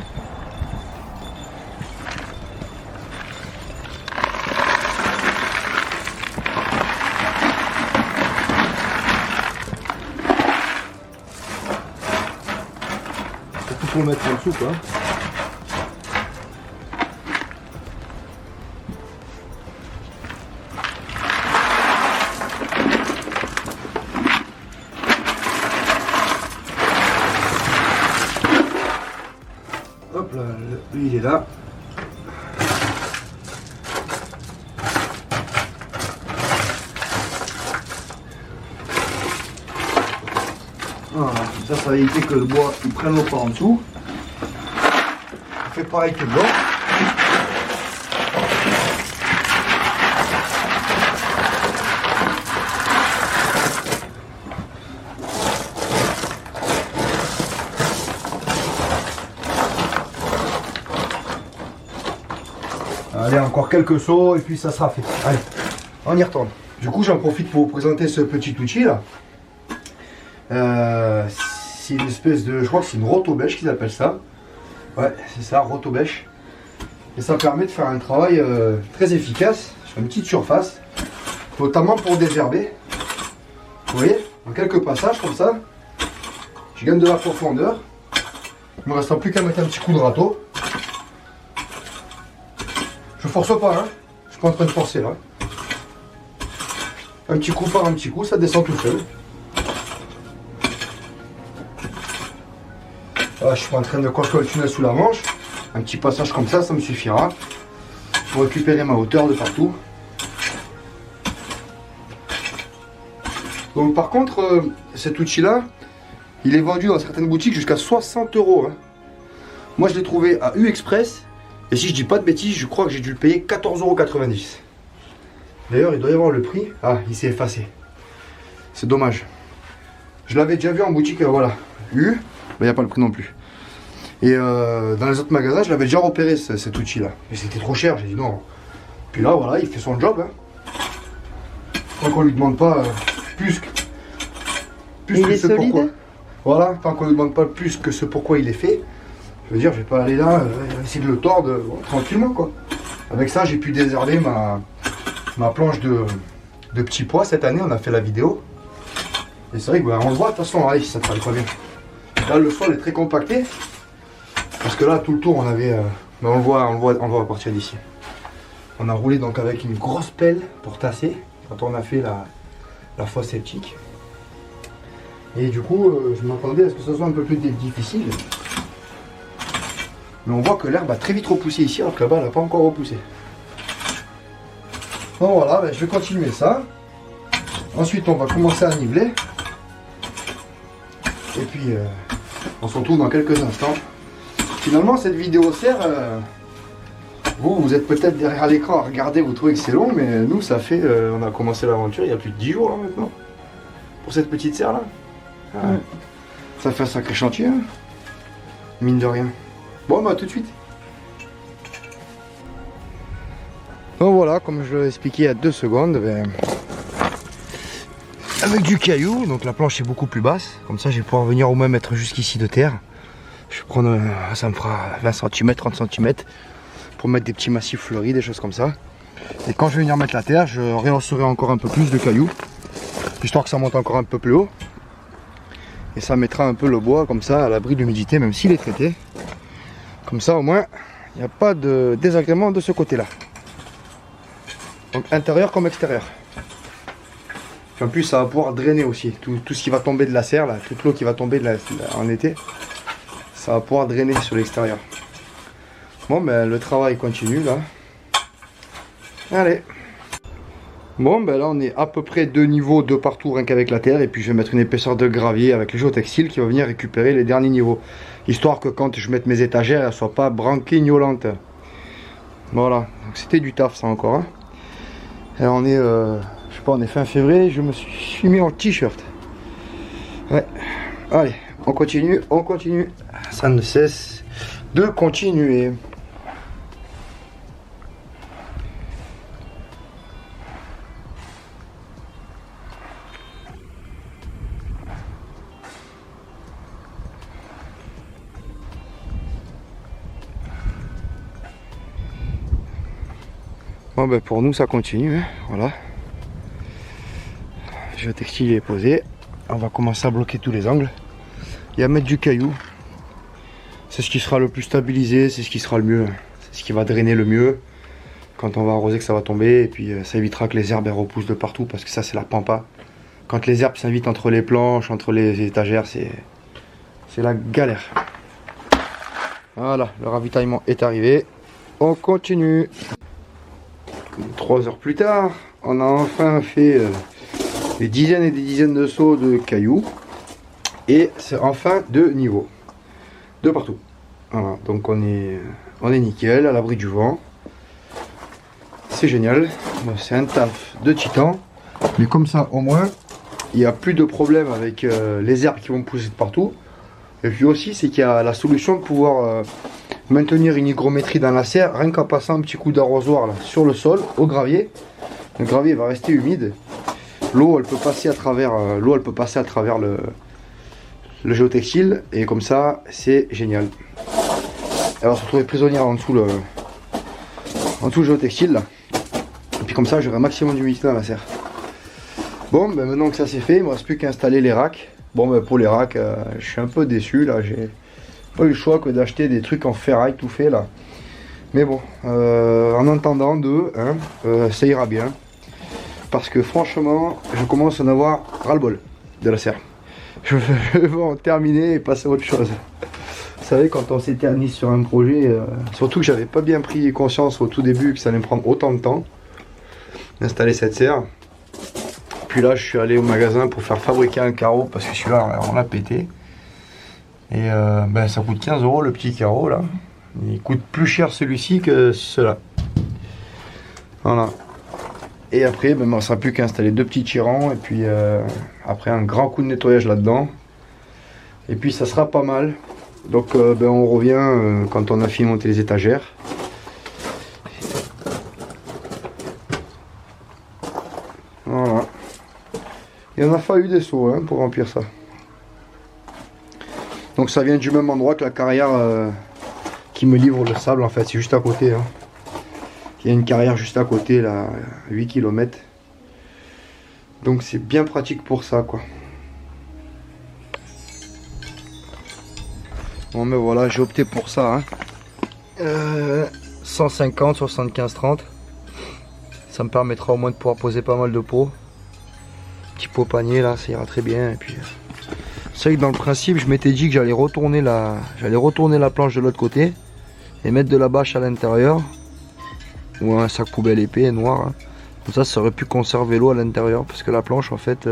[SPEAKER 1] C'est tout pour le mettre en dessous quoi. Hop là, lui il est là. Voilà, ça va éviter que le bois il prenne l'eau par en dessous. On fait pareil que le blanc. Allez, encore quelques sauts et puis ça sera fait. Allez, on y retourne. Du coup, j'en profite pour vous présenter ce petit outil là. C'est une espèce de, je crois que c'est une rotobêche qu'ils appellent ça. Ouais, c'est ça, rotobêche. Et ça permet de faire un travail très efficace sur une petite surface, notamment pour désherber. Vous voyez, en quelques passages comme ça, je gagne de la profondeur. Il me reste plus qu'à mettre un petit coup de râteau. Je force pas, hein. Je suis pas en train de forcer là. Un petit coup par un petit coup, ça descend tout seul. Là, je suis pas en train de coller le tunnel sous la manche. Un petit passage comme ça me suffira pour récupérer ma hauteur de partout. Donc par contre, cet outil là, il est vendu dans certaines boutiques jusqu'à 60 €. Hein. Moi je l'ai trouvé à U-Express. Et si je dis pas de bêtises, je crois que j'ai dû le payer 14,90 €. D'ailleurs, il doit y avoir le prix. Ah, il s'est effacé. C'est dommage. Je l'avais déjà vu en boutique, voilà. U, il n'y a pas le prix non plus. Et dans les autres magasins, je l'avais déjà repéré cet outil-là. Mais c'était trop cher, j'ai dit non. Puis là, voilà, il fait son job. Hein. Tant qu'on lui demande pas plus que ce pourquoi. Voilà, tant qu'on lui demande pas plus que ce pourquoi il est fait. Je veux dire, je vais pas aller là, essayer de le tordre tranquillement quoi. Avec ça, j'ai pu désherber ma planche de petits pois. Cette année, on a fait la vidéo. Et c'est vrai qu'on le voit de toute façon, allez, ça travaille pas bien. Là, le sol est très compacté. Parce que là, tout le tour, on avait... mais on le voit à partir d'ici. On a roulé donc avec une grosse pelle pour tasser. Quand on a fait la fosse septique. Et du coup, je m'attendais à ce que ce soit un peu plus difficile. Mais on voit que l'herbe a très vite repoussé ici, alors que là-bas, elle n'a pas encore repoussé. Donc voilà, ben, je vais continuer ça. Ensuite, on va commencer à niveler. Et puis, on se retrouve dans quelques instants. Finalement, cette vidéo sert... vous êtes peut-être derrière l'écran à regarder, vous trouvez que c'est long, mais nous, ça fait... on a commencé l'aventure il y a plus de 10 jours, là, maintenant. Pour cette petite serre-là. Ah, ouais. Ça fait un sacré chantier, hein. Mine de rien. Bon, bah tout de suite. Donc voilà, comme je l'ai expliqué il y a 2 secondes, ben, avec du caillou, donc la planche est beaucoup plus basse. Comme ça, je vais pouvoir venir au moins mettre jusqu'ici de terre. Je vais prendre, ça me fera 20 cm, 30 cm pour mettre des petits massifs fleuris, des choses comme ça. Et quand je vais venir mettre la terre, je rehausserai encore un peu plus de cailloux, histoire que ça monte encore un peu plus haut. Et ça mettra un peu le bois comme ça à l'abri de l'humidité, même s'il est traité. Comme ça au moins, il n'y a pas de désagrément de ce côté-là. Donc intérieur comme extérieur. Puis en plus ça va pouvoir drainer aussi. Tout ce qui va tomber de la serre, là, toute l'eau qui va tomber en été, ça va pouvoir drainer sur l'extérieur. Bon ben le travail continue là. Allez. Bon ben là on est à peu près 2 niveaux de partout rien qu'avec la terre. Et puis je vais mettre une épaisseur de gravier avec le géotextile qui va venir récupérer les derniers niveaux. Histoire que quand je mette mes étagères, elles ne soient pas branquignolantes. Voilà, donc c'était du taf ça encore. Hein. Et on est, je sais pas, on est fin février, je me suis mis en t-shirt. Ouais, allez, on continue, ça ne cesse de continuer. Bon ben pour nous ça continue, hein. Voilà. Le géotextile est posé. On va commencer à bloquer tous les angles et à mettre du caillou. C'est ce qui sera le plus stabilisé, c'est ce qui sera le mieux. C'est ce qui va drainer le mieux quand on va arroser, que ça va tomber. Et puis ça évitera que les herbes elles repoussent de partout, parce que ça c'est la pampa. Quand les herbes s'invitent entre les planches, entre les étagères, c'est la galère. Voilà, le ravitaillement est arrivé. On continue. 3 heures plus tard, on a enfin fait des dizaines et des dizaines de sauts de cailloux. Et c'est enfin de niveau. De partout. Voilà, donc on est nickel, à l'abri du vent. C'est génial. C'est un taf de titan. Mais comme ça, au moins, il n'y a plus de problème avec les herbes qui vont pousser de partout. Et puis aussi, c'est qu'il y a la solution de pouvoir maintenir une hygrométrie dans la serre, rien qu'en passant un petit coup d'arrosoir sur le sol, au gravier. Le gravier va rester humide. L'eau, elle peut passer à travers, le géotextile, et comme ça, c'est génial. Elle va se retrouver prisonnière en dessous le géotextile là. Et puis comme ça, j'aurai un maximum d'humidité dans la serre. Bon, ben maintenant que ça c'est fait, il ne me reste plus qu'à installer les racks. Bon, ben pour les racks, je suis un peu déçu là. J'ai pas eu le choix que d'acheter des trucs en ferraille tout fait là. Mais bon, en entendant ça ira bien. Parce que franchement, je commence à en avoir ras-le-bol de la serre. Je veux en terminer et passer à autre chose. Vous savez, quand on s'éternise sur un projet, surtout que j'avais pas bien pris conscience au tout début que ça allait me prendre autant de temps d'installer cette serre. Puis là, je suis allé au magasin pour faire fabriquer un carreau parce que celui-là, on l'a pété. Et ça coûte 15 € le petit carreau là. Il coûte plus cher celui-ci que cela. Voilà. Et après, il ne me restera plus qu'à installer 2 petits tirants. Et puis après, un grand coup de nettoyage là-dedans. Et puis, ça sera pas mal. Donc, on revient quand on a fini de monter les étagères. Voilà. Il en a fallu des seaux pour remplir ça. Donc, ça vient du même endroit que la carrière qui me livre le sable. En fait, c'est juste à côté. Il y a une carrière juste à côté, là, 8 km. Donc c'est bien pratique pour ça, quoi. Bon, mais voilà, j'ai opté pour ça. 150, 75, 30. Ça me permettra au moins de pouvoir poser pas mal de pots. Petit pot panier, là, ça ira très bien. Et puis, c'est vrai que dans le principe, je m'étais dit que j'allais retourner la planche de l'autre côté et mettre de la bâche à l'intérieur. Ou un sac poubelle épais noir. Comme ça aurait pu conserver l'eau à l'intérieur, parce que la planche en fait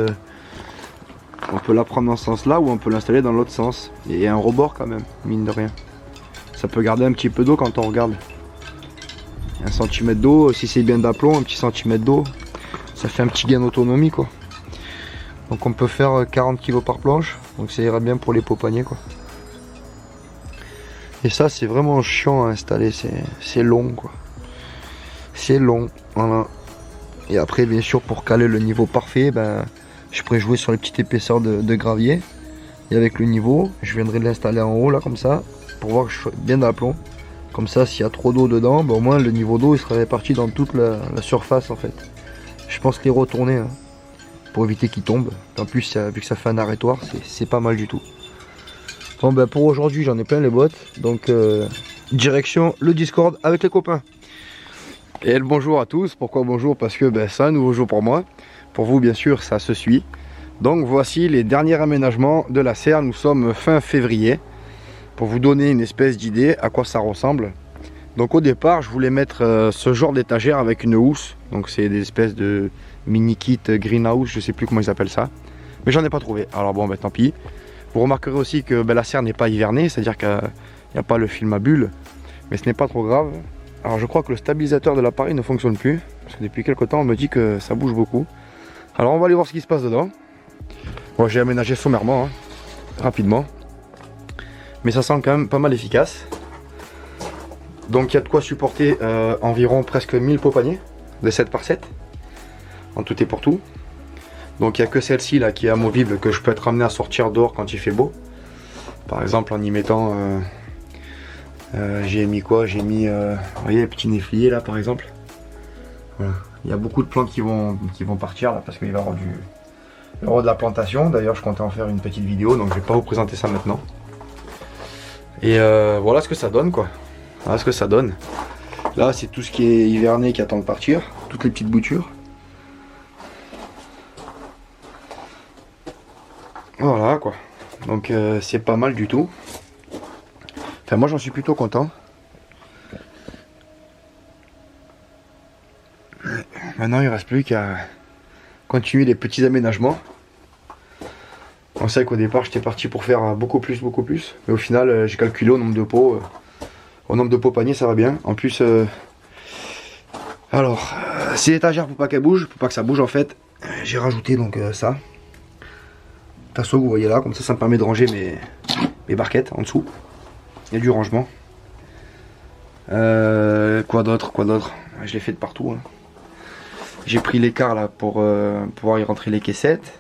[SPEAKER 1] on peut la prendre dans ce sens là ou on peut l'installer dans l'autre sens. Et il y a un rebord quand même, mine de rien. Ça peut garder un petit peu d'eau quand on regarde. 1 cm d'eau, si c'est bien d'aplomb, un petit centimètre d'eau, ça fait un petit gain d'autonomie quoi. Donc on peut faire 40 kg par planche, donc ça ira bien pour les pots paniers quoi. Et ça c'est vraiment chiant à installer, c'est long quoi. C'est long, voilà. Et après, bien sûr, pour caler le niveau parfait, je pourrais jouer sur les petites épaisseurs de gravier. Et avec le niveau, je viendrai l'installer en haut, là, comme ça, pour voir que je suis bien d'aplomb. Comme ça, s'il y a trop d'eau dedans, au moins le niveau d'eau il sera réparti dans toute la surface, en fait. Je pense les retourner, pour éviter qu'ils tombent. En plus, vu que ça fait un arrêtoir, c'est pas mal du tout. Bon, pour aujourd'hui, j'en ai plein les bottes. Donc, direction le Discord avec les copains. Et le bonjour à tous. Pourquoi bonjour? Parce que c'est un nouveau jour pour moi. Pour vous bien sûr ça se suit. Donc voici les derniers aménagements de la serre. Nous sommes fin février. Pour vous donner une espèce d'idée à quoi ça ressemble. Donc au départ je voulais mettre ce genre d'étagère avec une housse. Donc c'est des espèces de mini kit greenhouse. Je sais plus comment ils appellent ça. Mais j'en ai pas trouvé. Alors bon tant pis. Vous remarquerez aussi que la serre n'est pas hivernée. C'est à dire qu'il n'y a pas le film à bulles. Mais ce n'est pas trop grave. Alors je crois que le stabilisateur de l'appareil ne fonctionne plus, parce que depuis quelques temps on me dit que ça bouge beaucoup. Alors on va aller voir ce qui se passe dedans. Bon, j'ai aménagé sommairement, rapidement. Mais ça semble quand même pas mal efficace. Donc il y a de quoi supporter environ presque 1000 pots paniers de 7 par 7. En tout et pour tout. Donc il n'y a que celle-ci là qui est amovible, que je peux être amené à sortir dehors quand il fait beau. Par exemple en y mettant... j'ai mis quoi? J'ai mis, vous voyez, les petits néfliers là par exemple. Voilà. Il y a beaucoup de plantes qui vont partir là parce qu'il va y avoir de la plantation. D'ailleurs je comptais en faire une petite vidéo, donc je vais pas vous présenter ça maintenant. Et voilà ce que ça donne quoi. Voilà ce que ça donne. Là c'est tout ce qui est hiverné qui attend de partir, toutes les petites boutures. Voilà quoi. Donc c'est pas mal du tout. Enfin moi j'en suis plutôt content. Maintenant il ne reste plus qu'à continuer les petits aménagements. On sait qu'au départ j'étais parti pour faire beaucoup plus. Mais au final j'ai calculé au nombre de pots. Au nombre de pots paniers ça va bien. En plus c'est l'étagère pour pas qu'elle bouge, pour pas que ça bouge en fait. J'ai rajouté donc ça. Tasso que vous voyez là, comme ça me permet de ranger mes barquettes en dessous. Il y a du rangement. Quoi d'autre? Je l'ai fait de partout. Hein. J'ai pris l'écart là pour pouvoir y rentrer les caissettes.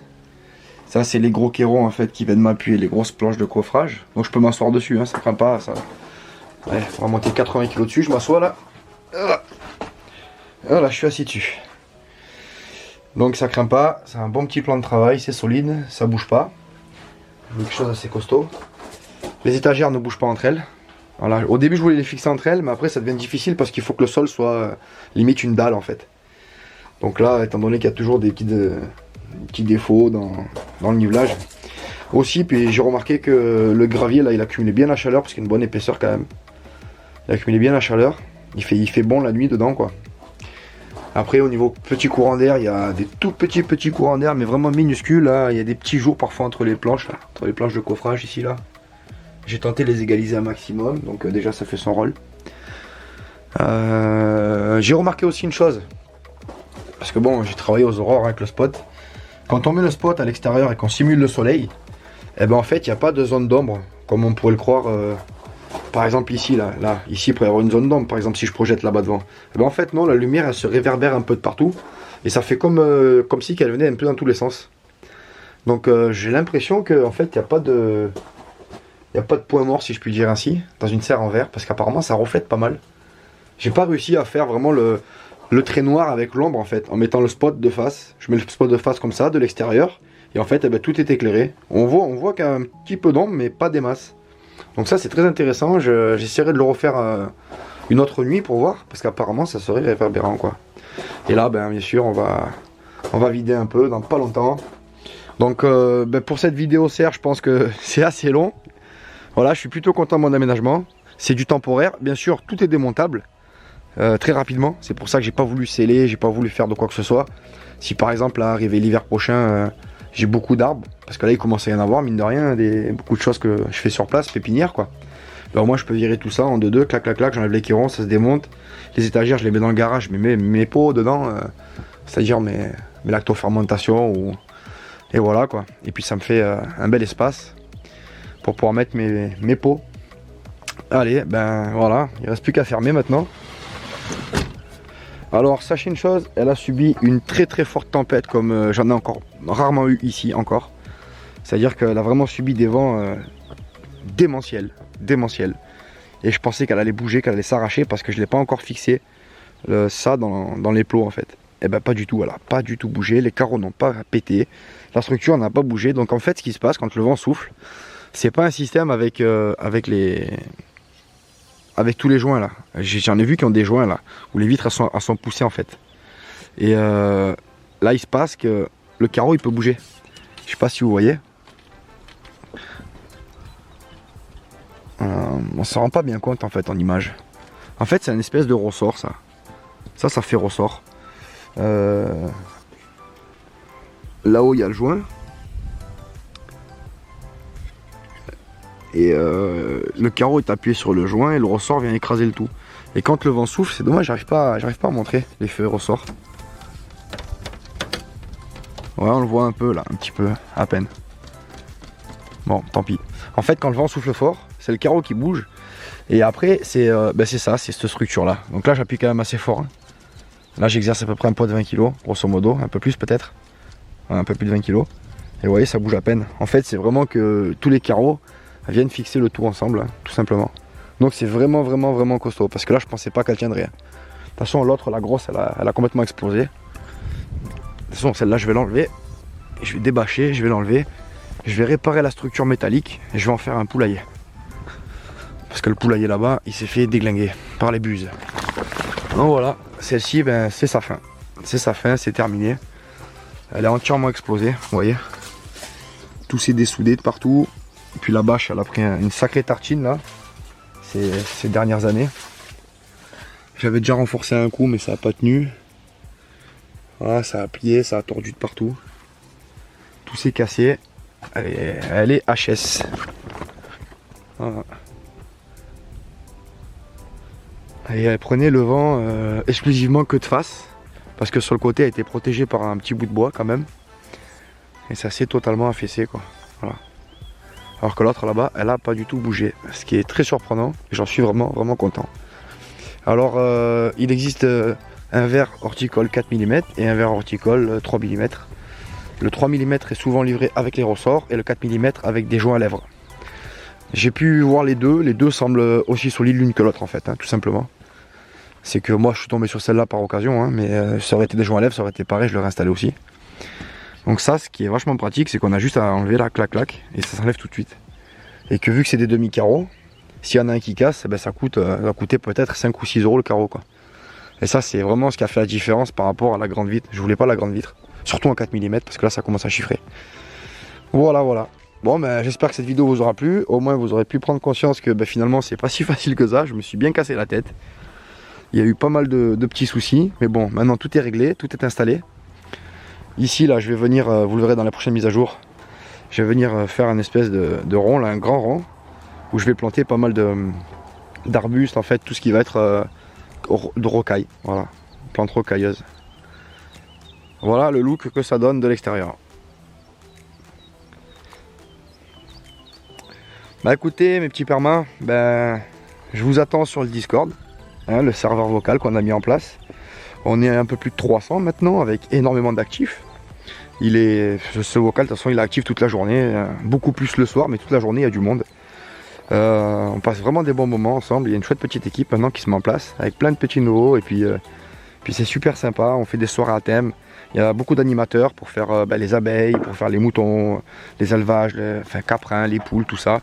[SPEAKER 1] Ça c'est les gros kéros en fait qui viennent m'appuyer, les grosses planches de coffrage. Donc je peux m'asseoir dessus, hein, ça craint pas. Ça... Ouais, on va monter 80 kg dessus, je m'assois là. Voilà, je suis assis dessus. Donc ça craint pas, c'est un bon petit plan de travail, c'est solide, ça bouge pas. Quelque chose d'assez costaud. Les étagères ne bougent pas entre elles. Voilà. Au début je voulais les fixer entre elles, mais après ça devient difficile parce qu'il faut que le sol soit limite une dalle en fait. Donc là, étant donné qu'il y a toujours des petits défauts dans le nivelage. Aussi, puis j'ai remarqué que le gravier là il accumulait bien la chaleur parce qu'il y a une bonne épaisseur quand même. Il accumulait bien la chaleur. Il fait bon la nuit dedans quoi. Après au niveau petit courant d'air, il y a des tout petits courants d'air mais vraiment minuscules là. Il y a des petits jours parfois entre les planches là, entre les planches de coffrage ici là. J'ai tenté de les égaliser un maximum, donc déjà ça fait son rôle. J'ai remarqué aussi une chose. Parce que bon, j'ai travaillé aux aurores avec le spot. Quand on met le spot à l'extérieur et qu'on simule le soleil, eh ben en fait il n'y a pas de zone d'ombre comme on pourrait le croire. Par exemple ici, ici il pourrait y avoir une zone d'ombre. Par exemple si je projette là-bas devant. Eh ben en fait non, la lumière elle se réverbère un peu de partout et ça fait comme si qu'elle venait un peu dans tous les sens. Donc j'ai l'impression que en fait il n'y a pas de point mort si je puis dire ainsi dans une serre en verre parce qu'apparemment ça reflète pas mal. J'ai pas réussi à faire vraiment le trait noir avec l'ombre en fait, en mettant le spot de face. Je mets le spot de face comme ça, de l'extérieur, et en fait eh ben, tout est éclairé. On voit qu'il y a un petit peu d'ombre, mais pas des masses. Donc ça c'est très intéressant, j'essaierai de le refaire une autre nuit pour voir, parce qu'apparemment ça serait réverbérant quoi. Et là ben, bien sûr on va vider un peu dans pas longtemps. Donc pour cette vidéo serre, je pense que c'est assez long. Voilà, je suis plutôt content de mon aménagement. C'est du temporaire, bien sûr tout est démontable. Très rapidement, c'est pour ça que j'ai pas voulu sceller, j'ai pas voulu faire de quoi que ce soit. Si par exemple là, arrivé l'hiver prochain, j'ai beaucoup d'arbres, parce que là il commence à y en avoir, mine de rien, beaucoup de choses que je fais sur place, pépinière quoi. Alors moi je peux virer tout ça en 2-2, clac clac clac, j'enlève les quérons, ça se démonte. Les étagères je les mets dans le garage, je mets mes pots dedans, c'est-à-dire mes lactofermentations, et voilà quoi. Et puis ça me fait un bel espace pour pouvoir mettre mes pots. Allez, ben voilà, il reste plus qu'à fermer maintenant. Alors sachez une chose, elle a subi une très forte tempête comme j'en ai encore rarement eu ici encore. C'est-à-dire qu'elle a vraiment subi des vents démentiels. Et je pensais qu'elle allait bouger, qu'elle allait s'arracher parce que je ne l'ai pas encore fixé ça dans les plots en fait. Et ben pas du tout, elle n'a pas du tout bougé, les carreaux n'ont pas pété, la structure n'a pas bougé. Donc en fait ce qui se passe quand le vent souffle, c'est pas un système avec tous les joints là. J'en ai vu qui ont des joints là, où les vitres elles sont poussées en fait. Et là il se passe que le carreau il peut bouger. Je sais pas si vous voyez. On s'en rend pas bien compte en fait en image. En fait c'est une espèce de ressort ça. Ça fait ressort. Là-haut il y a le joint. Et le carreau est appuyé sur le joint et le ressort vient écraser le tout. Et quand le vent souffle, c'est dommage, j'arrive pas à montrer l'effet ressort. Ouais, on le voit un peu là, un petit peu, à peine. Bon, tant pis. En fait, quand le vent souffle fort, c'est le carreau qui bouge. Et après, c'est ça, c'est cette structure là. Donc là, j'appuie quand même assez fort. Hein. Là, j'exerce à peu près un poids de 20 kg, grosso modo, un peu plus peut-être. Ouais, un peu plus de 20 kg. Et vous voyez, ça bouge à peine. En fait, c'est vraiment que tous les carreaux viennent fixer le tout ensemble, hein, tout simplement. Donc c'est vraiment costaud, parce que là je pensais pas qu'elle tiendrait. toute façon, l'autre, la grosse, elle a complètement explosé. De toute façon, celle-là, je vais l'enlever. Je vais débâcher, je vais l'enlever. Je vais réparer la structure métallique et je vais en faire un poulailler. Parce que le poulailler là-bas, il s'est fait déglinguer par les buses. Donc voilà, celle-ci, ben, c'est sa fin. C'est sa fin, c'est terminé. Elle est entièrement explosée, vous voyez. Tout s'est dessoudé de partout. Et puis la bâche, elle a pris une sacrée tartine là. Ces dernières années. J'avais déjà renforcé un coup, mais ça n'a pas tenu. Voilà, ça a plié, ça a tordu de partout. Tout s'est cassé. Elle est HS. Voilà. Et elle prenait le vent exclusivement que de face. Parce que sur le côté, elle était protégée par un petit bout de bois quand même. Et ça s'est totalement affaissé quoi. Voilà. Alors que l'autre là-bas, elle n'a pas du tout bougé. Ce qui est très surprenant. Et j'en suis vraiment content. Alors, il existe un verre horticole 4 mm et un verre horticole 3 mm. Le 3 mm est souvent livré avec les ressorts et le 4 mm avec des joints à lèvres. J'ai pu voir les deux semblent aussi solides l'une que l'autre en fait, hein, tout simplement. C'est que moi je suis tombé sur celle-là par occasion, hein, mais ça aurait été des joints à lèvres, ça aurait été pareil, je l'aurais installé aussi. Donc ça, ce qui est vachement pratique, c'est qu'on a juste à enlever la clac et ça s'enlève tout de suite. Et que vu que c'est des demi-carreaux, s'il y en a un qui casse, eh ben ça va coûter peut-être 5 ou 6 euros le carreau quoi. Et ça c'est vraiment ce qui a fait la différence par rapport à la grande vitre. Je voulais pas la grande vitre, surtout en 4 mm parce que là ça commence à chiffrer. Voilà. Bon ben j'espère que cette vidéo vous aura plu. Au moins vous aurez pu prendre conscience que ben, finalement c'est pas si facile que ça. Je me suis bien cassé la tête. Il y a eu pas mal de petits soucis. Mais bon, maintenant tout est réglé, tout est installé. Ici là je vais venir, vous le verrez dans la prochaine mise à jour. Je vais venir faire un espèce de rond, là, un grand rond. Où je vais planter pas mal d'arbustes, en fait, tout ce qui va être de rocaille. Voilà, plante rocailleuse. Voilà le look que ça donne de l'extérieur. Bah écoutez mes petits permins, ben, je vous attends sur le Discord, hein, le serveur vocal qu'on a mis en place. On est un peu plus de 300 maintenant avec énormément d'actifs. Ce vocal de toute façon il est actif toute la journée, beaucoup plus le soir, mais toute la journée il y a du monde. On passe vraiment des bons moments ensemble. Il y a une chouette petite équipe maintenant qui se met en place avec plein de petits nouveaux et puis c'est super sympa. On fait des soirées à thème. Il y a beaucoup d'animateurs pour faire les abeilles, pour faire les moutons, les élevages, caprins, les poules, tout ça.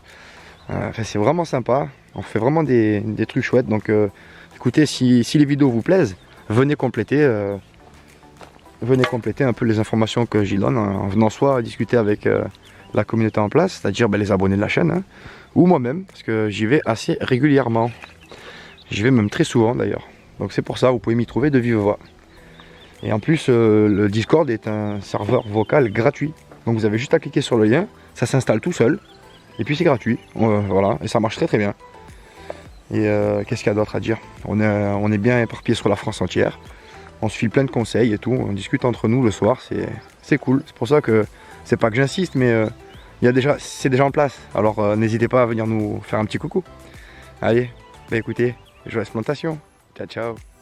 [SPEAKER 1] C'est vraiment sympa. On fait vraiment des trucs chouettes. Donc écoutez, si les vidéos vous plaisent, venez compléter un peu les informations que j'y donne en venant soit discuter avec la communauté en place, c'est-à-dire les abonnés de la chaîne, hein, ou moi-même, parce que j'y vais assez régulièrement. J'y vais même très souvent d'ailleurs. Donc c'est pour ça, vous pouvez m'y trouver de vive voix. Et en plus, le Discord est un serveur vocal gratuit. Donc vous avez juste à cliquer sur le lien, ça s'installe tout seul. Et puis c'est gratuit, voilà, et ça marche très bien. Et qu'est-ce qu'il y a d'autre à dire? On est bien éparpillé sur la France entière. On se file plein de conseils et tout, on discute entre nous le soir, c'est cool. C'est pour ça que, c'est pas que j'insiste, mais c'est déjà en place. Alors n'hésitez pas à venir nous faire un petit coucou. Allez, bah écoutez, joyeuse plantation. Ciao, ciao.